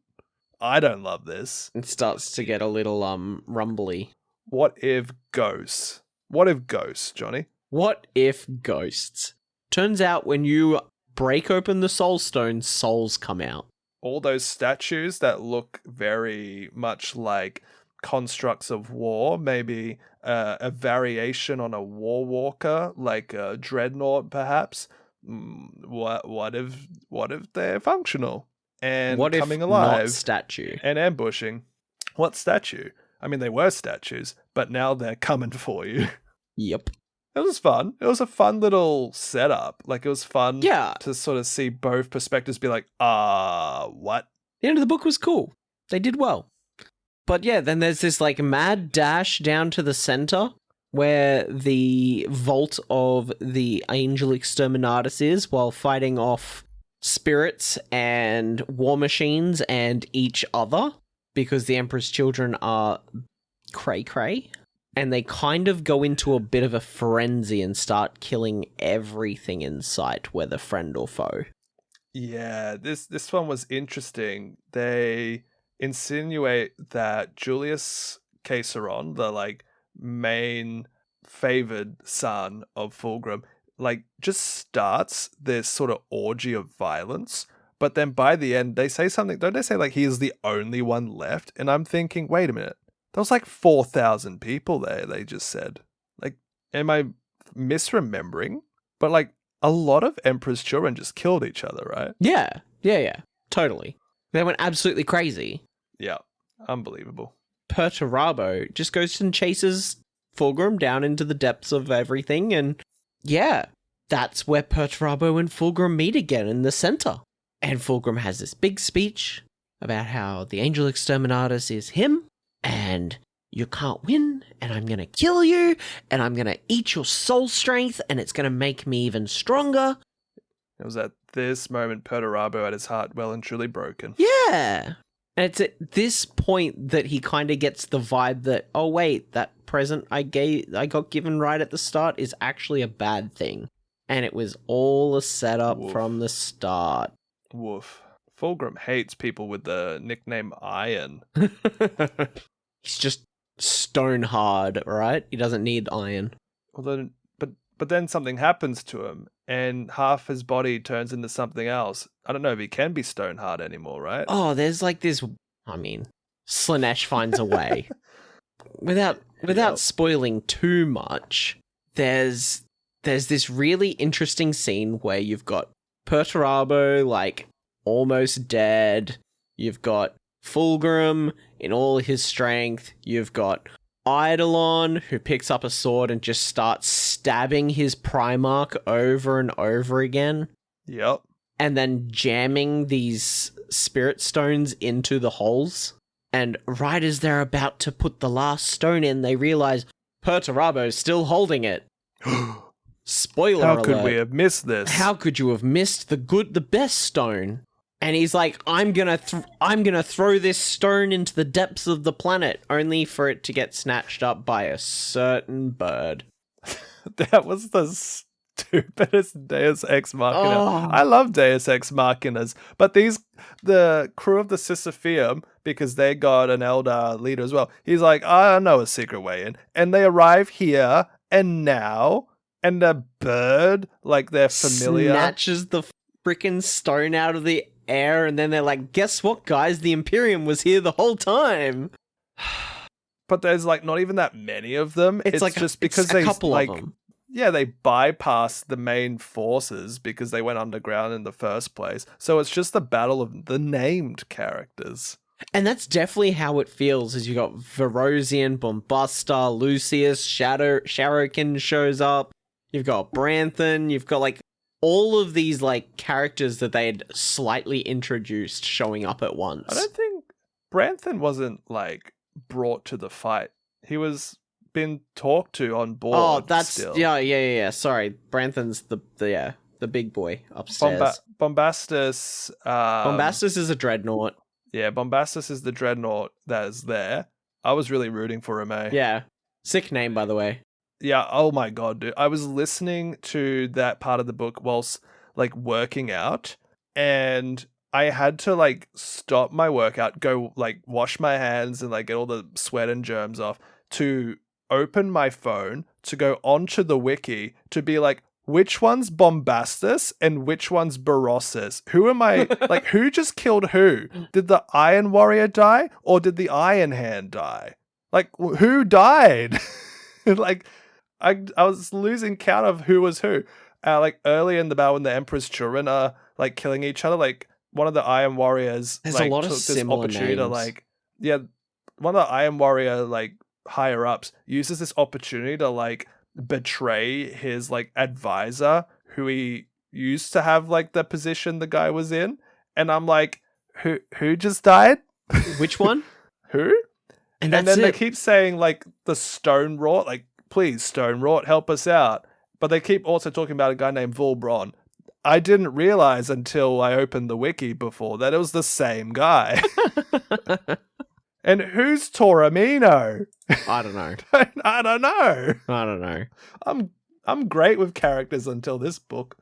love this. It starts to get a little rumbly. What if ghosts? What if ghosts, Johnny? What if ghosts? Turns out when you break open the soul stone, souls come out. All those statues that look very much like constructs of war, maybe a variation on a war walker, like a dreadnought, perhaps. What if they're functional and what coming if alive? Not statue and ambushing. What statue? I mean, they were statues, but now they're coming for you. Yep. It was fun. It was a fun little setup. Like, it was fun to sort of see both perspectives be like, what? The end of the book was cool. They did well. But yeah, then there's this like mad dash down to the center where the vault of the Angel Exterminatus is while fighting off spirits and war machines and each other because the Emperor's children are cray-cray. And they kind of go into a bit of a frenzy and start killing everything in sight, whether friend or foe. Yeah, this one was interesting. They insinuate that Julius Caesaron, the like main favored son of Fulgrim, like just starts this sort of orgy of violence. But then by the end, they say something. Don't they say like he is the only one left? And I'm thinking, wait a minute. There was like 4,000 people there, they just said. Like, am I misremembering? But like, a lot of Emperor's children just killed each other, right? Yeah. Totally. They went absolutely crazy. Yeah, unbelievable. Perturabo just goes and chases Fulgrim down into the depths of everything, and yeah, that's where Perturabo and Fulgrim meet again in the center. And Fulgrim has this big speech about how the Angel Exterminatus is him, and you can't win, and I'm going to kill you, and I'm going to eat your soul strength, and it's going to make me even stronger. It was at this moment Perturabo had his heart well and truly broken. Yeah. And it's at this point that he kind of gets the vibe that, oh wait, that present I got given right at the start is actually a bad thing. And it was all a setup from the start. Woof. Fulgrim hates people with the nickname Iron. He's just stone hard, right? He doesn't need iron. Well, but then something happens to him, and half his body turns into something else. I don't know if he can be stone hard anymore, right? Oh, there's like this. I mean, Slanesh finds a way. Without spoiling too much, there's this really interesting scene where you've got Perturabo like almost dead. You've got Fulgrim in all his strength. You've got Eidolon, who picks up a sword and just starts stabbing his Primarch over and over again. Yep. And then jamming these spirit stones into the holes. And right as they're about to put the last stone in, they realize Perturabo's still holding it. Spoiler alert. How could we have missed this? How could you have missed the best stone? And he's like, I'm gonna throw this stone into the depths of the planet, only for it to get snatched up by a certain bird. That was the stupidest Deus Ex Machina. Oh. I love Deus Ex Machinas, but the crew of the Sisypheum, because they got an Eldar leader as well, he's like, I know a secret way in. And they arrive here, and now, and a bird, like they're familiar, snatches the freaking stone out of the air, and then they're like, guess what, guys? The Imperium was here the whole time. But there's like not even that many of them. It's like just because a couple of them. Yeah, they bypassed the main forces because they went underground in the first place. So it's just the battle of the named characters. And that's definitely how it feels, as you got Verosian, Bombasta, Lucius, Sharokin shows up. You've got Branthan, you've got like all of these like characters that they had slightly introduced showing up at once. I don't think Branthan wasn't like brought to the fight. He was been talked to on board. Oh, that's still. yeah. Sorry, Branthan's the big boy upstairs. Bombastus. Bombastus is a dreadnought. Yeah, Bombastus is the dreadnought that is there. I was really rooting for him, eh? Yeah, sick name by the way. Yeah. Oh my god, dude! I was listening to that part of the book whilst like working out, and I had to like stop my workout, go like wash my hands and like get all the sweat and germs off to open my phone to go onto the wiki to be like, which one's Bombastus and which one's Barossus? Who am I? Like, who just killed who? Did the Iron Warrior die or did the Iron Hand die? Like, who died? Like, I was losing count of who was who. Like, early in the battle when the Emperor's children are, like, killing each other, like, one of the Iron Warriors, There's like, a lot of took this similar opportunity to, names. like, yeah, one of the Iron Warrior, like, higher-ups uses this opportunity to, like, betray his, like, advisor, who he used to have, like, the position the guy was in. And I'm like, who just died? Which one? Who? And then that's they it. keep saying, like, the Stone Rot, like, please, Stone Rot, help us out. But they keep also talking about a guy named Vulbron. I didn't realize until I opened the wiki before that it was the same guy. And who's Toramino? I don't know. I don't know. I don't know. I'm great with characters until this book.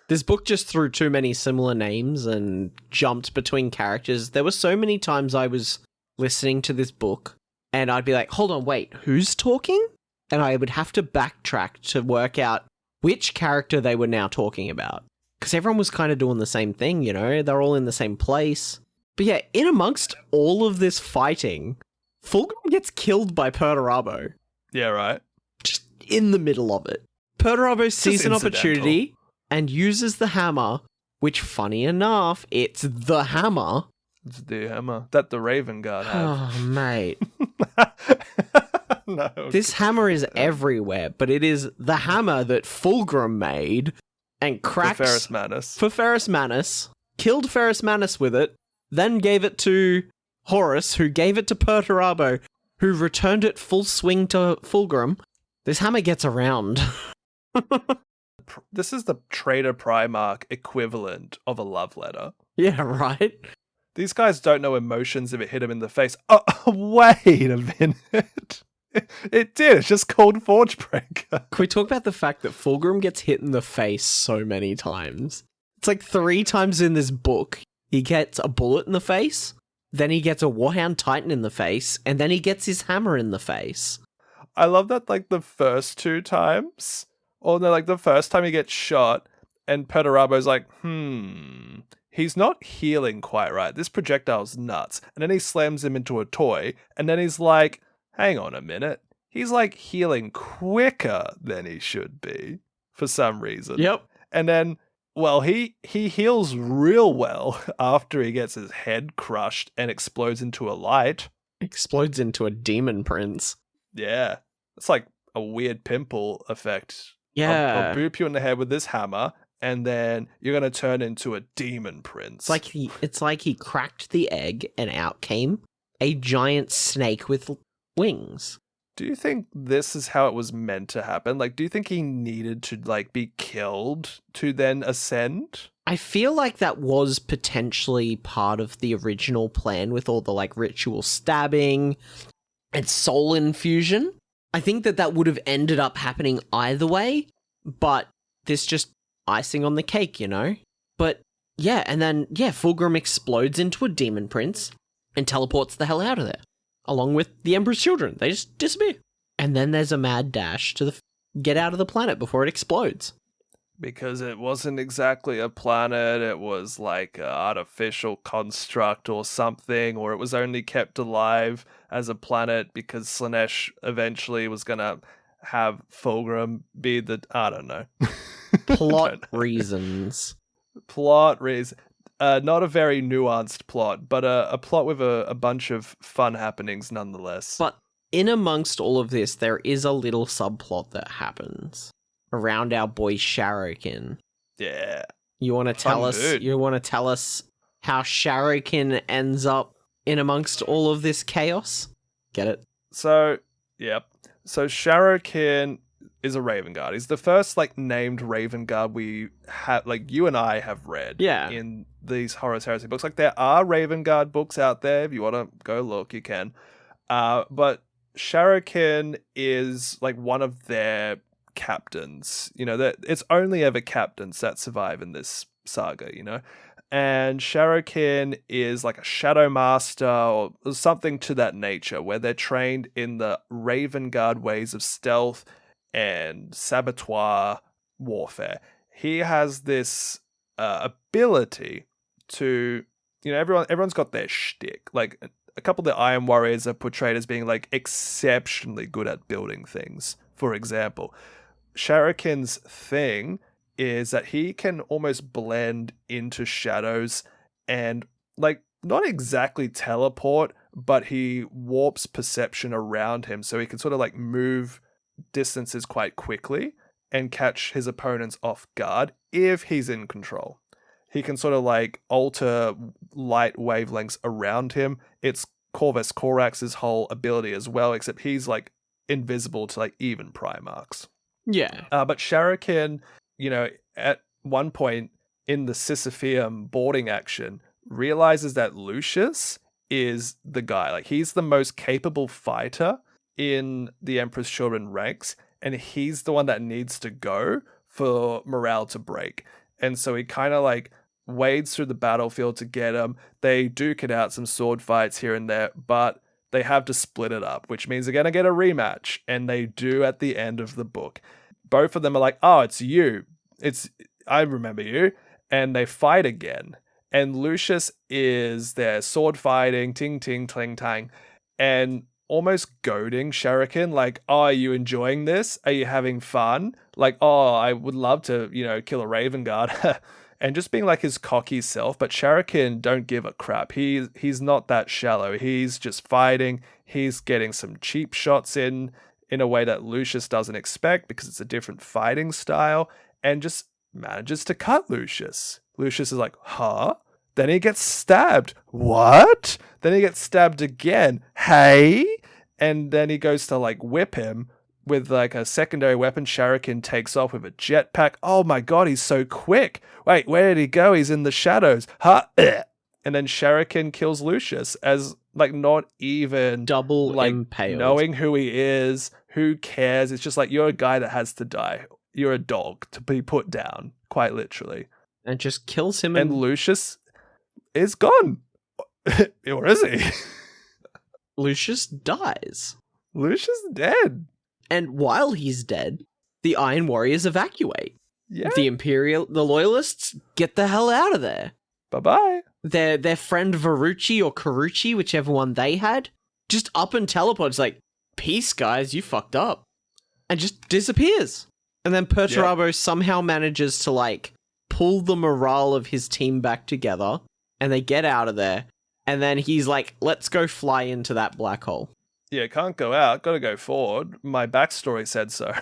This book just threw too many similar names and jumped between characters. There were so many times I was listening to this book and I'd be like, hold on, wait, who's talking? And I would have to backtrack to work out which character they were now talking about. Because everyone was kind of doing the same thing, you know? They're all in the same place. But yeah, in amongst all of this fighting, Fulgrim gets killed by Perturabo. Yeah, right. Just in the middle of it. Perturabo sees an opportunity and uses the hammer, which, funny enough, it's the hammer. It's the hammer that the Raven Guard have. Oh, mate. No. This hammer is everywhere, but it is the hammer that Fulgrim made and cracked... For Ferrus Manus. Killed Ferrus Manus with it, then gave it to Horus, who gave it to Perturabo, who returned it full swing to Fulgrim. This hammer gets around. This is the Traitor Primarch equivalent of a love letter. Yeah, right? These guys don't know emotions if it hit them in the face. Oh, wait a minute. It did. It's just called Forgebreaker. Can we talk about the fact that Fulgrim gets hit in the face so many times? It's like 3 times in this book. He gets a bullet in the face, then he gets a Warhound Titan in the face, and then he gets his hammer in the face. I love that, like, the first 2 times, or no, like, the first time he gets shot, and Perturabo's like, he's not healing quite right. This projectile's nuts. And then he slams him into a toy, and then he's like, hang on a minute. He's, like, healing quicker than he should be, for some reason. Yep. And then, well, he heals real well after he gets his head crushed and explodes into a light. Explodes into a demon prince. Yeah. It's like a weird pimple effect. Yeah. I'll boop you in the head with this hammer, and then you're going to turn into a demon prince. It's like he cracked the egg and out came a giant snake with wings. Do you think this is how it was meant to happen? Like, do you think he needed to, like, be killed to then ascend? I feel like that was potentially part of the original plan with all the, like, ritual stabbing and soul infusion. I think that would have ended up happening either way, but this just icing on the cake, you know? But, yeah, and then, Fulgrim explodes into a demon prince and teleports the hell out of there. Along with the Emperor's children. They just disappear. And then there's a mad dash to get out of the planet before it explodes. Because it wasn't exactly a planet, it was like an artificial construct or something, or it was only kept alive as a planet because Slaanesh eventually was going to have Fulgrim be the... I don't know. Plot reasons. Plot reasons. Not a very nuanced plot, but a plot with a bunch of fun happenings nonetheless. But in amongst all of this, there is a little subplot that happens around our boy Sharokin. Yeah. You want to tell us? Dude. You want to tell us how Sharokin ends up in amongst all of this chaos? Get it? So, yep. So Sharakin is a Raven Guard. He's the first like named Raven Guard we have, like you and I have read in these Horus Heresy books. Like there are Raven Guard books out there. If you want to go look, you can. But Sharakin is like one of their captains. You know, that it's only ever captains that survive in this saga, you know? And Sharakin is like a Shadow Master or something to that nature, where they're trained in the Raven Guard ways of stealth and saboteur warfare. He has this ability to, you know, everyone's got their shtick. Like a couple of the Iron Warriors are portrayed as being like exceptionally good at building things. For example, Sharakin's thing is that he can almost blend into shadows and like not exactly teleport, but he warps perception around him so he can sort of like move distances quite quickly and catch his opponents off guard if he's in control. He can sort of like alter light wavelengths around him. It's Corvus Corax's whole ability as well, except he's like invisible to like even Primarchs. Yeah. But Sharakin, you know, at one point in the Sisypheum boarding action, realizes that Lucius is the guy. Like, he's the most capable fighter in the Emperor's Children ranks, and he's the one that needs to go for morale to break. And so he kind of like wades through the battlefield to get him. They duke it out, some sword fights here and there, but they have to split it up, which means they're going to get a rematch, and they do at the end of the book. Both of them are like, oh, it's you. I remember you. And they fight again. And Lucius is there sword fighting, ting, ting, tling, tang, and almost goading Sharakin, like, oh, are you enjoying this? Are you having fun? Like, oh, I would love to, you know, kill a Raven Guard. And just being like his cocky self. But Sharakin don't give a crap. He's not that shallow. He's just fighting. He's getting some cheap shots in a way that Lucius doesn't expect because it's a different fighting style, and just manages to cut Lucius. Lucius is like, huh? Then he gets stabbed. What? Then he gets stabbed again. Hey? And then he goes to like whip him with like a secondary weapon. Sharakin takes off with a jetpack. Oh my god, he's so quick. Wait, where did he go? He's in the shadows. Huh? And then Sharakin kills Lucius as like not even double like impaled. Knowing who he is. Who cares? It's just like, you're a guy that has to die. You're a dog to be put down, quite literally. And just kills him. And Lucius is gone. Or is he? Lucius dies. Lucius dead. And while he's dead, the Iron Warriors evacuate. Yeah. The Loyalists get the hell out of there. Bye-bye. Their friend Varucci or Carucci, whichever one they had, just up and teleports like, peace, guys, you fucked up. And just disappears. And then Perturabo somehow manages to, like, pull the morale of his team back together, and they get out of there. And then he's like, let's go fly into that black hole. Yeah, can't go out, gotta go forward. My backstory said so.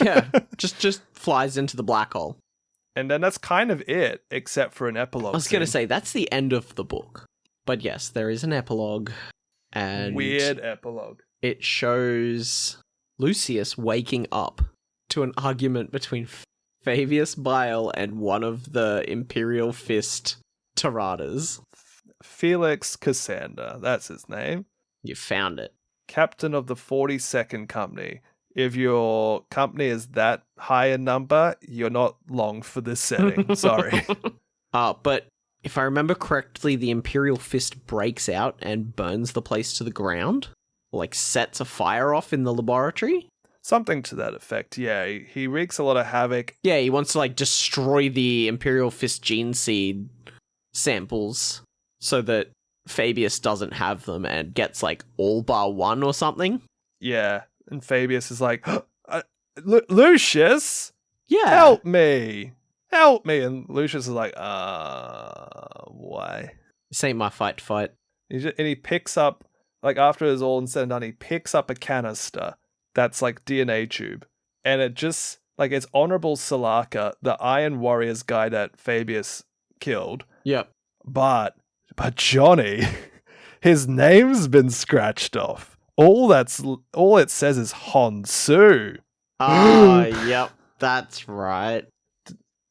Yeah, just flies into the black hole. And then that's kind of it, except for an epilogue. I was going to say, that's the end of the book. But yes, there is an epilogue. And weird epilogue. It shows Lucius waking up to an argument between Fabius Bile and one of the Imperial Fist Tiradas. Felix Cassander, that's his name. You found it. Captain of the 42nd Company. If your company is that high a number, you're not long for this setting. Sorry. But if I remember correctly, the Imperial Fist breaks out and burns the place to the ground. Like, sets a fire off in the laboratory. Something to that effect, yeah. He wreaks a lot of havoc. Yeah, he wants to, like, destroy the Imperial Fist gene seed samples so that Fabius doesn't have them and gets, like, all bar one or something. Yeah, and Fabius is like, Lucius? Yeah. Help me! Help me! And Lucius is like, why? This ain't my fight to fight. And he picks up, like, after it's all said and done, he picks up a canister that's like DNA tube. And it just, like, it's Honorable Salaka, the Iron Warriors guy that Fabius killed. Yep. But Jonny, his name's been scratched off. all it says is Honsu. Yep, that's right.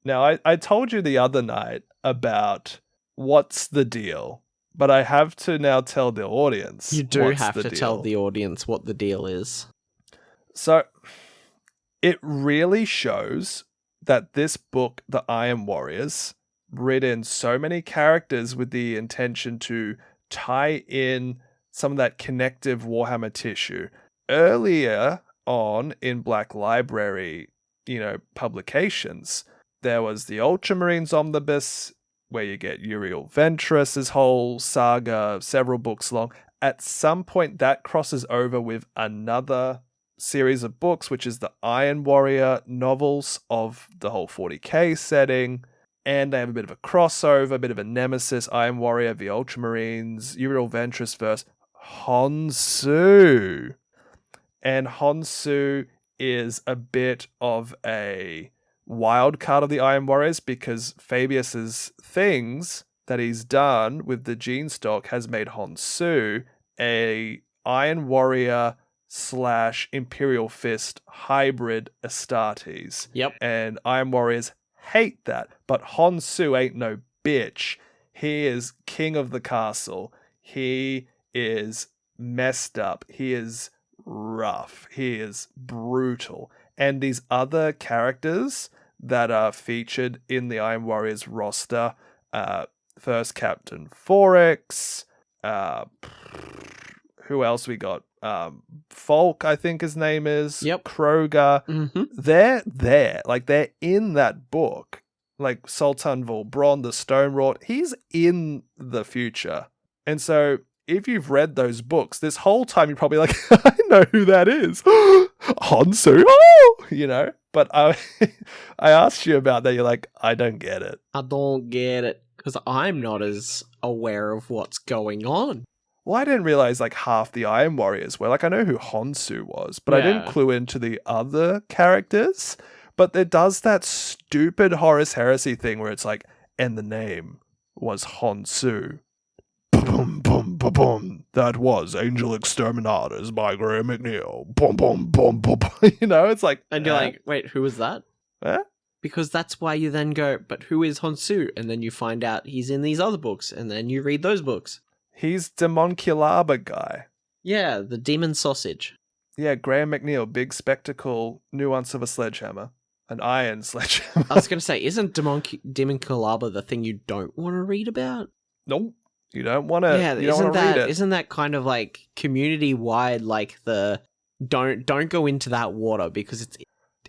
Now, I told you the other night about what's the deal, but I have to now tell the audience. You do what's have the to deal. tell the audience what the deal is. So, it really shows that this book, The Iron Warriors, written so many characters with the intention to tie in some of that connective Warhammer tissue. Earlier on in Black Library, publications, there was the Ultramarines Omnibus, where you get Uriel Ventress's whole saga, several books long. At some point, that crosses over with another series of books, which is the Iron Warrior novels of the whole 40k setting. And they have a bit of a crossover, a bit of a nemesis, Iron Warrior, the Ultramarines, Uriel Ventress versus Honsu. And Honsu is a bit of a wild card of the Iron Warriors because Fabius's things that he's done with the gene stock has made Honsu a Iron Warrior / Imperial Fist hybrid Astartes. Yep. And Iron Warriors hate that, but Honsu ain't no bitch. He is king of the castle. He is messed up. He is rough. He is brutal. And these other characters that are featured in the Iron Warriors roster, first Captain Forex, who else we got? Falk, I think his name is. Yep. Kroger. Mm-hmm. They're there. Like, they're in that book. Like, Sultan Volbron, the Stone Wrought, he's in the future. And so, if you've read those books, this whole time you're probably like, I know who that is. Honsu. Oh! But I asked you about that. You're like, I don't get it. I don't get it because I'm not as aware of what's going on. Well, I didn't realize like half the Iron Warriors were. Like, I know who Honsu was, but I didn't clue into the other characters. But it does that stupid Horus Heresy thing where it's like, and the name was Honsu. Boom, boom, boom, boom. That was Angel Exterminatus by Graham McNeill. Boom, boom, boom, boom, boom. It's like... And you're like, wait, who was that? Because that's why you then go, but who is Honsu? And then you find out he's in these other books, and then you read those books. He's Demonculaba guy. Yeah, the demon sausage. Yeah, Graham McNeill, big spectacle, nuance of a sledgehammer. An iron sledgehammer. I was going to say, isn't Demonculaba the thing you don't want to read about? Nope. You don't want to. Yeah, you don't want to read it. Isn't that kind of like community wide? Like the don't go into that water because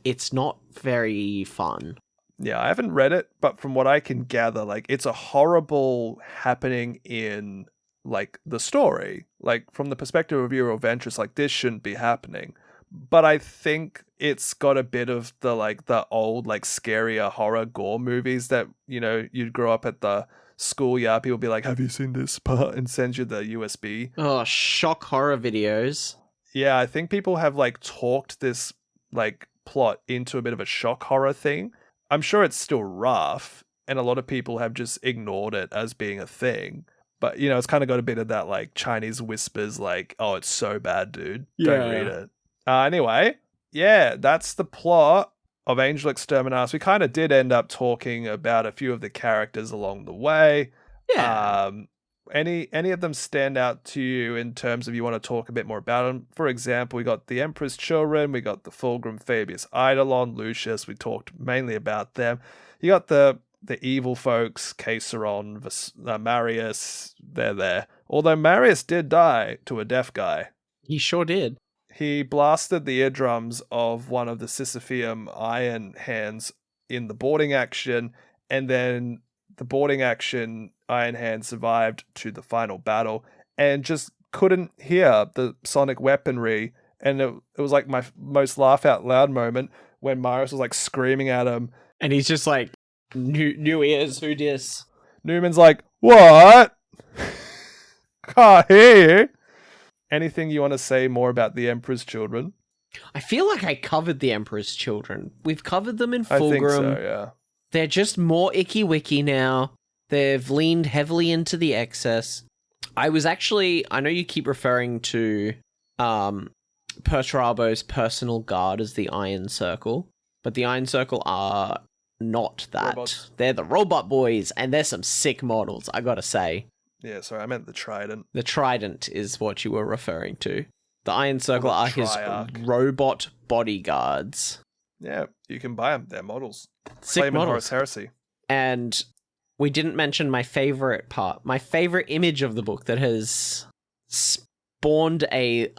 it's not very fun. Yeah, I haven't read it, but from what I can gather, like it's a horrible happening in like the story. Like from the perspective of Uriel Ventress, like this shouldn't be happening. But I think it's got a bit of the like the old like scarier horror gore movies that you'd grow up at the schoolyard. People be like, have you seen this part? And send you the USB. Oh, shock horror videos. Yeah, I think people have like talked this like plot into a bit of a shock horror thing. I'm sure it's still rough, and a lot of people have just ignored it as being a thing. But it's kind of got a bit of that like Chinese whispers, like, "Oh, it's so bad, dude. Don't read it." Anyway, yeah, that's the plot of Angel Exterminatus. We kind of did end up talking about a few of the characters along the way. Yeah. Any of them stand out to you in terms of you want to talk a bit more about them? For example, we got the Emperor's Children, we got the Fulgrim, Fabius, Eidolon, Lucius. We talked mainly about them. You got the evil folks, Caesaron, Marius. They're there. Although Marius did die to a deaf guy. He sure did. He blasted the eardrums of one of the Sisypheum Iron Hands in the boarding action, and then the boarding action Iron Hand survived to the final battle and just couldn't hear the sonic weaponry. And it was like my most laugh out loud moment when Marius was like screaming at him. And he's just like, new ears, who dis? Newman's like, what? Can't hear you. Anything you want to say more about the Emperor's Children? I feel like I covered the Emperor's Children. We've covered them in Fulgrim. I think so, yeah. They're just more icky-wicky now. They've leaned heavily into the excess. I know you keep referring to Perturabo's personal guard is the Iron Circle, but the Iron Circle are not that. Robots. They're the robot boys, and they're some sick models, I gotta say. Yeah, sorry, I meant the Trident. The Trident is what you were referring to. The Iron Circle are his Triarch. robot bodyguards. Yeah, you can buy them. They're models. Sick Flame and models. Horus Heresy. And we didn't mention my favorite part. My favorite image of the book that has spawned a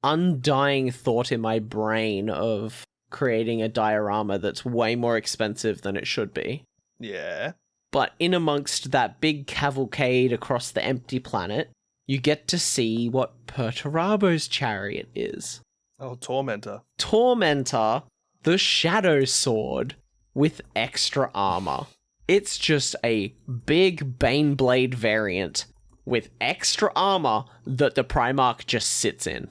undying thought in my brain of creating a diorama that's way more expensive than it should be. Yeah. But in amongst that big cavalcade across the empty planet, you get to see what Perturabo's chariot is. Oh, Tormentor. Tormentor, the Shadow Sword with extra armor. It's just a big Baneblade variant with extra armor that the Primarch just sits in.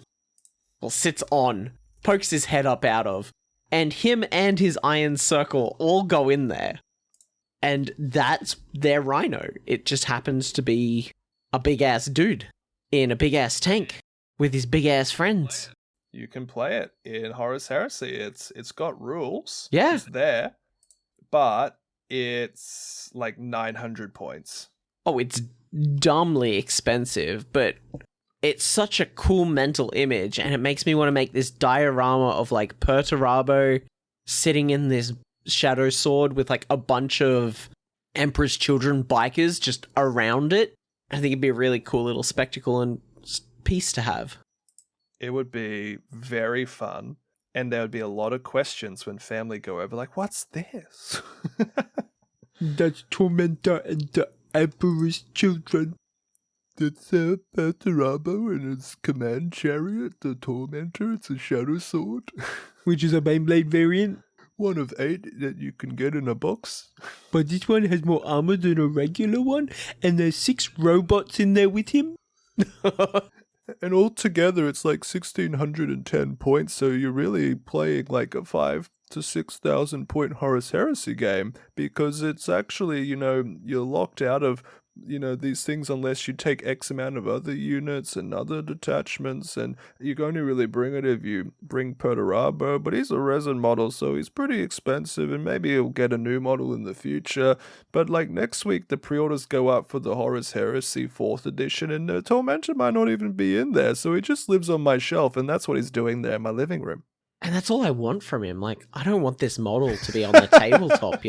Well, sits on, pokes his head up out of, and him and his Iron Circle all go in there. And that's their Rhino. It just happens to be a big-ass dude in a big-ass tank with his big-ass friends. You can play it in Horus Heresy. It's got rules. Yeah. It's there, but it's like 900 points. Oh, it's dumbly expensive, but it's such a cool mental image, and it makes me want to make this diorama of like Perturabo sitting in this Shadow Sword with like a bunch of Emperor's Children bikers just around it. I think it'd be a really cool little spectacle and piece to have. It would be very fun, and there would be a lot of questions when family go over, like, what's this? That's Tormentor and the Emperor's Children. That's Perturabo and his command chariot, the Tormentor. It's a Shadow Sword. Which is a Baneblade variant. One of 8 that you can get in a box. But this one has more armor than a regular one, and there's 6 robots in there with him. And altogether, it's like 1,610 points, so you're really playing like a 5,000 to 6,000 point Horus Heresy game, because it's actually, you're locked out of, these things unless you take X amount of other units and other detachments, and you can only really bring it if you bring Perturabo, but he's a resin model, so he's pretty expensive, and maybe he'll get a new model in the future. But like next week, the pre-orders go up for the Horus Heresy 4th edition, and Tormentor might not even be in there, so he just lives on my shelf, and that's what he's doing there in my living room. And that's all I want from him. Like, I don't want this model to be on the tabletop,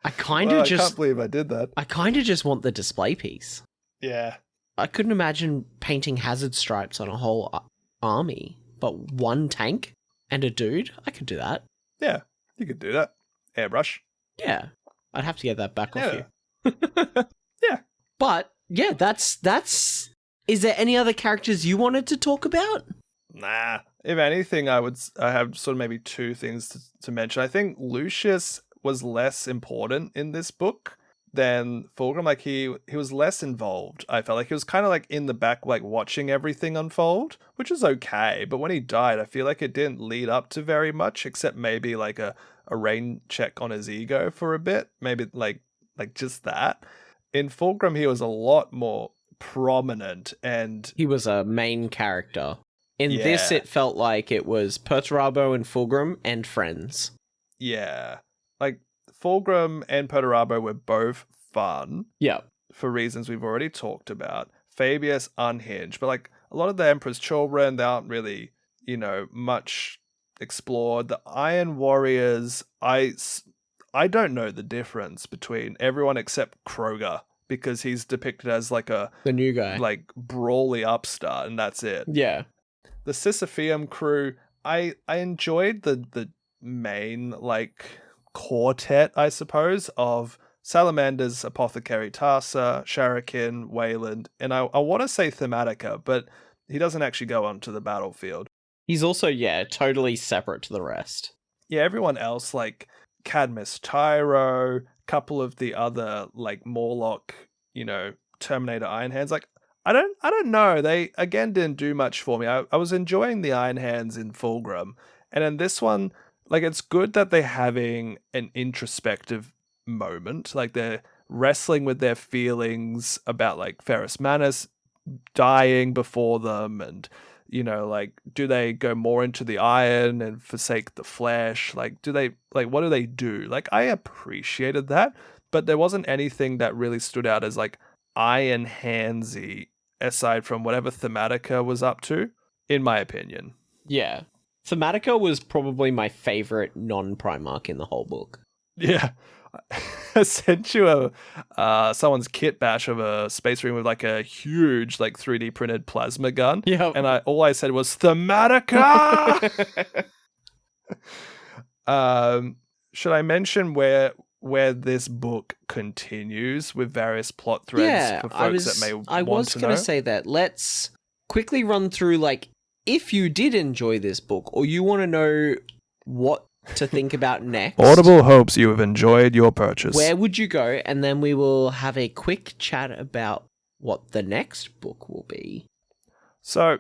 I can't believe I did that. I kind of just want the display piece. Yeah. I couldn't imagine painting hazard stripes on a whole army, but one tank and a dude? I could do that. Yeah, you could do that. Airbrush. Yeah. I'd have to get that back off Yeah. you. Yeah. But, yeah, that's... Is there any other characters you wanted to talk about? Nah. If anything, I have sort of maybe 2 things to mention. I think Lucius was less important in this book than Fulgrim. Like he was less involved. I felt like he was kind of like in the back, like watching everything unfold, which is okay. But when he died, I feel like it didn't lead up to very much, except maybe like a rain check on his ego for a bit. Maybe like just that. In Fulgrim, he was a lot more prominent, and he was a main character. In this, it felt like it was Perturabo and Fulgrim and friends. Yeah. Like, Fulgrim and Perturabo were both fun. Yeah. For reasons we've already talked about. Fabius unhinged. But, like, a lot of the Emperor's Children, they aren't really, much explored. The Iron Warriors, I don't know the difference between everyone except Kroger, because he's depicted as, like, the new guy. Like, brawly upstart, and that's it. Yeah. The Sisypheum crew, I enjoyed the main, like, quartet, I suppose, of Salamanders, Apothecary Tarsa, Sharakin, Wayland, and I want to say Thematica, but he doesn't actually go onto the battlefield. He's also, totally separate to the rest. Yeah, everyone else, like Cadmus Tyro, couple of the other, like, Morlock, Terminator Iron Hands, like, I don't know. They, again, didn't do much for me. I was enjoying the Iron Hands in Fulgrim. And in this one, like, it's good that they're having an introspective moment. Like, they're wrestling with their feelings about, like, Ferrus Manus dying before them. And, Like, do they go more into the iron and forsake the flesh? Like, what do they do? Like, I appreciated that, but there wasn't anything that really stood out as like iron handsy aside from whatever Thematica was up to, in my opinion. Yeah. Thematica was probably my favorite non-Primarch in the whole book. Yeah. I sent you someone's kit bash of a Space Marine with like a huge like 3D printed plasma gun. Yeah. And all I said was Thematica. Should I mention where this book continues with various plot threads for folks that may want to know? I was going to say that. Let's quickly run through, like, if you did enjoy this book or you want to know what to think about next. Audible hopes you have enjoyed your purchase. Where would you go? And then we will have a quick chat about what the next book will be. So,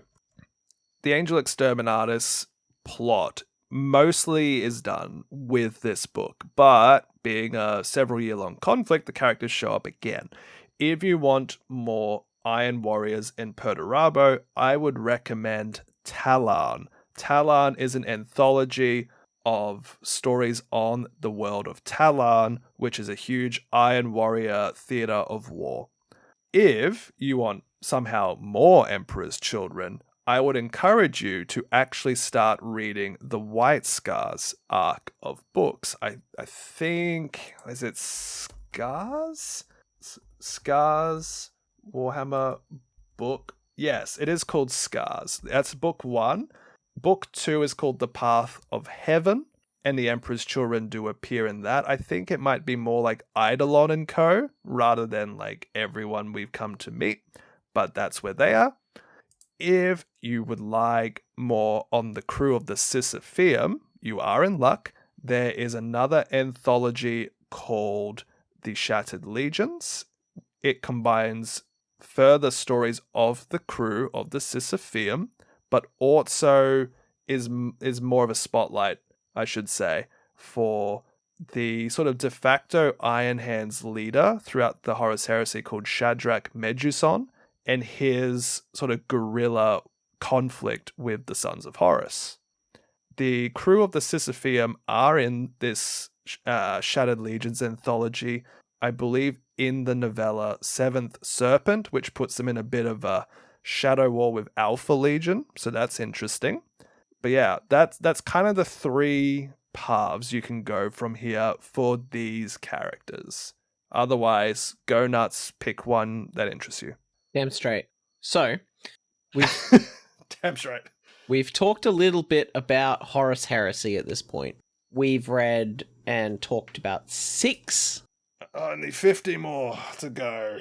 the Angel Exterminatus plot mostly is done with this book, but being a several-year-long conflict, the characters show up again. If you want more Iron Warriors in Perturabo, I would recommend Tallarn. Tallarn is an anthology of stories on the world of Tallarn, which is a huge Iron Warrior theater of war. If you want somehow more Emperor's Children, I would encourage you to actually start reading the White Scars arc of books. I think, is it Scars? Scars Warhammer book? Yes, it is called Scars. That's book 1. Book 2 is called The Path of Heaven, and the Emperor's Children do appear in that. I think it might be more like Eidolon and co, rather than like everyone we've come to meet, but that's where they are. If you would like more on the crew of the Sisypheum, you are in luck. There is another anthology called The Shattered Legions. It combines further stories of the crew of the Sisypheum, but also is more of a spotlight, I should say, for the sort of de facto Iron Hands leader throughout the Horus Heresy called Shadrach Meduson, and his sort of guerrilla conflict with the Sons of Horus. The crew of the Sisypheum are in this Shattered Legions anthology, I believe, in the novella Seventh Serpent, which puts them in a bit of a shadow war with Alpha Legion, so that's interesting. But yeah, that's kind of the 3 paths you can go from here for these characters. Otherwise, go nuts, pick one that interests you. Damn straight. So, Damn straight. We've talked a little bit about Horus Heresy at this point. We've read and talked about 6. Only 50 more to go.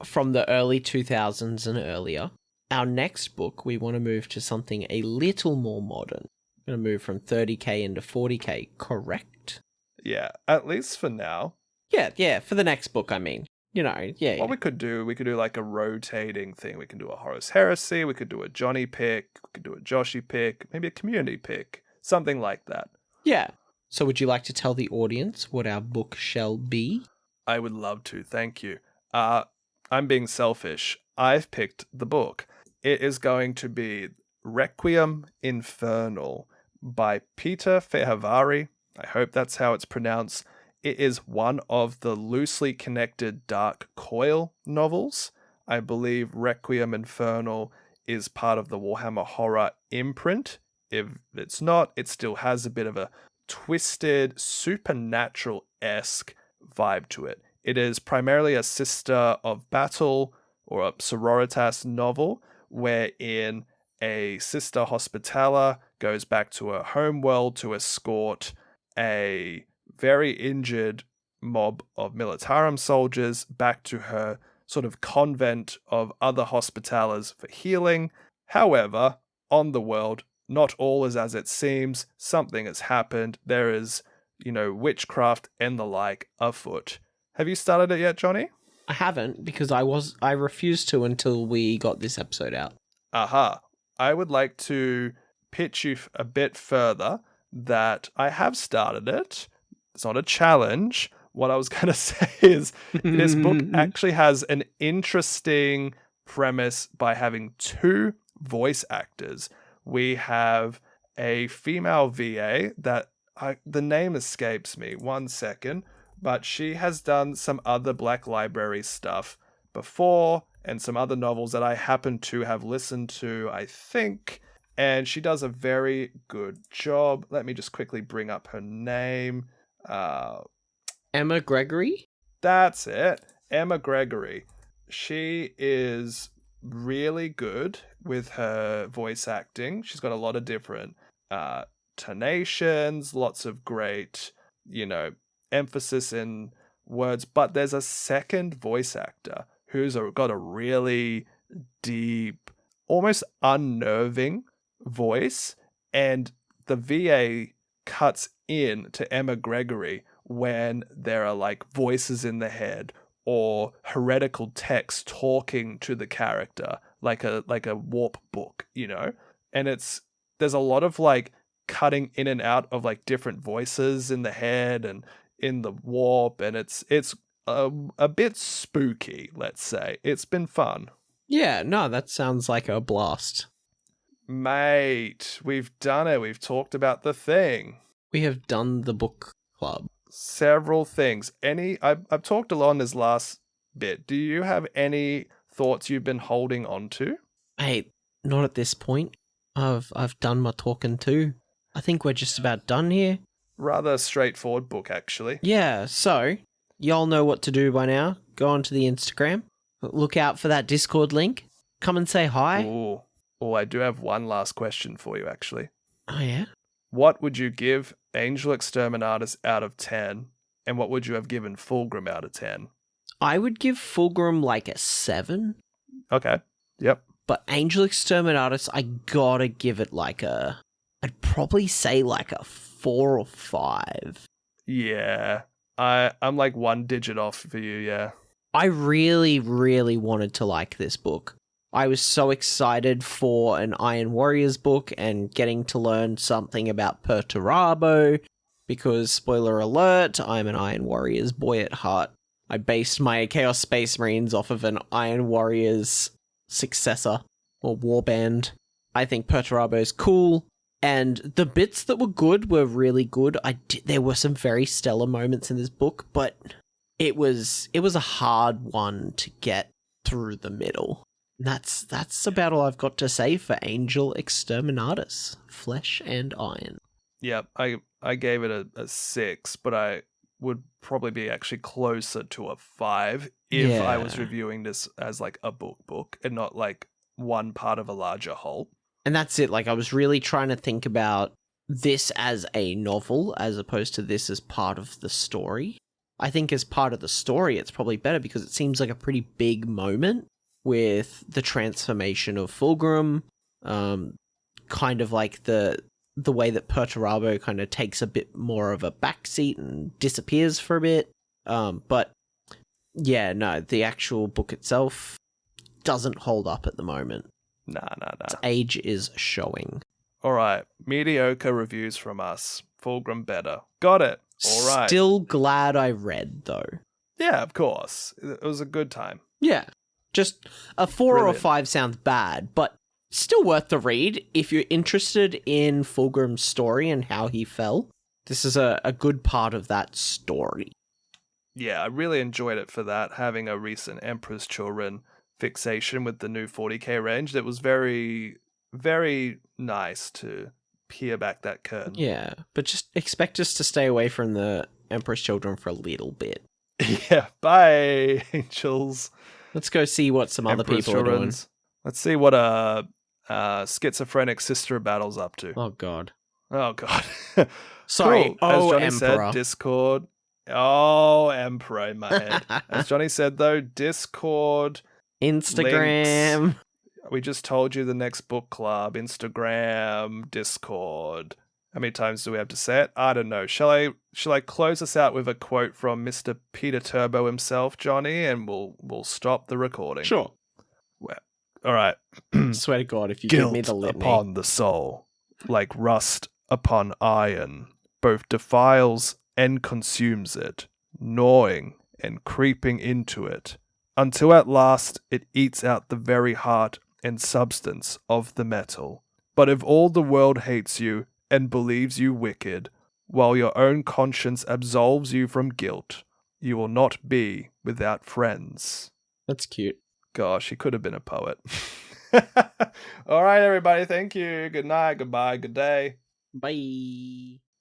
From the early 2000s and earlier. Our next book, we want to move to something a little more modern. We're going to move from 30k into 40k, correct? Yeah, at least for now. Yeah, for the next book, I mean. Yeah. What we could do like a rotating thing. We can do a Horus Heresy, we could do a Jonny pick, we could do a Joshy pick, maybe a community pick, something like that. Yeah. So would you like to tell the audience what our book shall be? I would love to, thank you. I'm being selfish. I've picked the book. It is going to be Requiem Infernal by Peter Fehervari. I hope that's how it's pronounced. It is one of the loosely connected Dark Coil novels. I believe Requiem Infernal is part of the Warhammer Horror imprint. If it's not, it still has a bit of a twisted, supernatural-esque vibe to it. It is primarily a Sister of Battle or a Sororitas novel, wherein a Sister Hospitaller goes back to her homeworld to escort a very injured mob of Militarum soldiers back to her sort of convent of other Hospitallers for healing. However, on the world, not all is as it seems. Something has happened. There is, witchcraft and the like afoot. Have you started it yet, Jonny? I haven't, because I refused to until we got this episode out. Aha. I would like to pitch you a bit further that I have started it. It's not a challenge. What I was going to say is this book actually has an interesting premise by having 2 voice actors. We have a female VA that the name escapes me. 1 second. But she has done some other Black Library stuff before and some other novels that I happen to have listened to, I think. And she does a very good job. Let me just quickly bring up her name. Emma Gregory? That's it. Emma Gregory. She is really good with her voice acting. She's got a lot of different tonations, lots of great, emphasis in words. But there's a second voice actor who's got a really deep, almost unnerving voice. And the VA cuts in to Emma Gregory when there are like voices in the head or heretical text talking to the character, like a warp book, and there's a lot of like cutting in and out of like different voices in the head and in the warp, and it's a bit spooky, let's say. It's been fun. Yeah, no, that sounds like a blast. Mate, we've done it. We've talked about the thing. We have done the book club. Several things. I've talked a lot in this last bit. Do you have any thoughts you've been holding on to? Hey, not at this point. I've done my talking too. I think we're just about done here. Rather straightforward book, actually. Yeah, so y'all know what to do by now. Go onto the Instagram. Look out for that Discord link. Come and say hi. Oh, I do have one last question for you, actually. Oh, yeah? What would you give Angel Exterminatus out of 10? And what would you have given Fulgrim out of 10? I would give Fulgrim like a 7. Okay. Yep. But Angel Exterminatus, I gotta give it like I'd probably say like a 4 or 5. Yeah. I'm like 1 digit off for you, yeah. I really, really wanted to like this book. I was so excited for an Iron Warriors book and getting to learn something about Perturabo, because, spoiler alert, I'm an Iron Warriors boy at heart. I based my Chaos Space Marines off of an Iron Warriors successor, or warband. I think Perturabo is cool, and the bits that were good were really good. There were some very stellar moments in this book, but it was a hard one to get through the middle. That's about all I've got to say for Angel Exterminatus, Flesh and Iron. Yep, I gave it a 6, but I would probably be actually closer to a 5 if I was reviewing this as like a book and not like one part of a larger whole. And that's it. Like, I was really trying to think about this as a novel as opposed to this as part of the story. I think as part of the story, it's probably better because it seems like a pretty big moment with the transformation of Fulgrim, kind of like the way that Perturabo kind of takes a bit more of a backseat and disappears for a bit. But yeah, no, the actual book itself doesn't hold up at the moment. Nah. Its age is showing. All right, mediocre reviews from us. Fulgrim better. Got it. All right. Still glad I read, though. Yeah, of course. It was a good time. Yeah. Just a 4 Brilliant. or a 5 sounds bad, but still worth the read if you're interested in Fulgrim's story and how he fell. This is a good part of that story. Yeah, I really enjoyed it for that, having a recent Emperor's Children fixation with the new 40k range. That was very, very nice to peel back that curtain. Yeah, but just expect us to stay away from the Emperor's Children for a little bit. Yeah, bye, angels. Let's go see what some other Emperor's people are doing. Children's. Let's see what schizophrenic sister battle's up to. Oh, God. Oh, God. Sorry. Cool. As Johnny Emperor. said, Discord. Oh, Emperor in my head. As Johnny said, though, Discord. Instagram. Links. We just told you the next book club. Instagram, Discord. How many times do we have to say it? I don't know. Shall I close us out with a quote from Mr. Peter Turbo himself, Johnny, and we'll stop the recording? Sure. Well, all right. Swear to God, if you give me the Guilt litany. upon the soul, like rust upon iron, both defiles and consumes it, gnawing and creeping into it, until at last it eats out the very heart and substance of the metal. But if all the world hates you and believes you wicked, while your own conscience absolves you from guilt, you will not be without friends. That's cute. Gosh, he could have been a poet. All right, everybody. Thank you. Good night. Goodbye. Good day. Bye.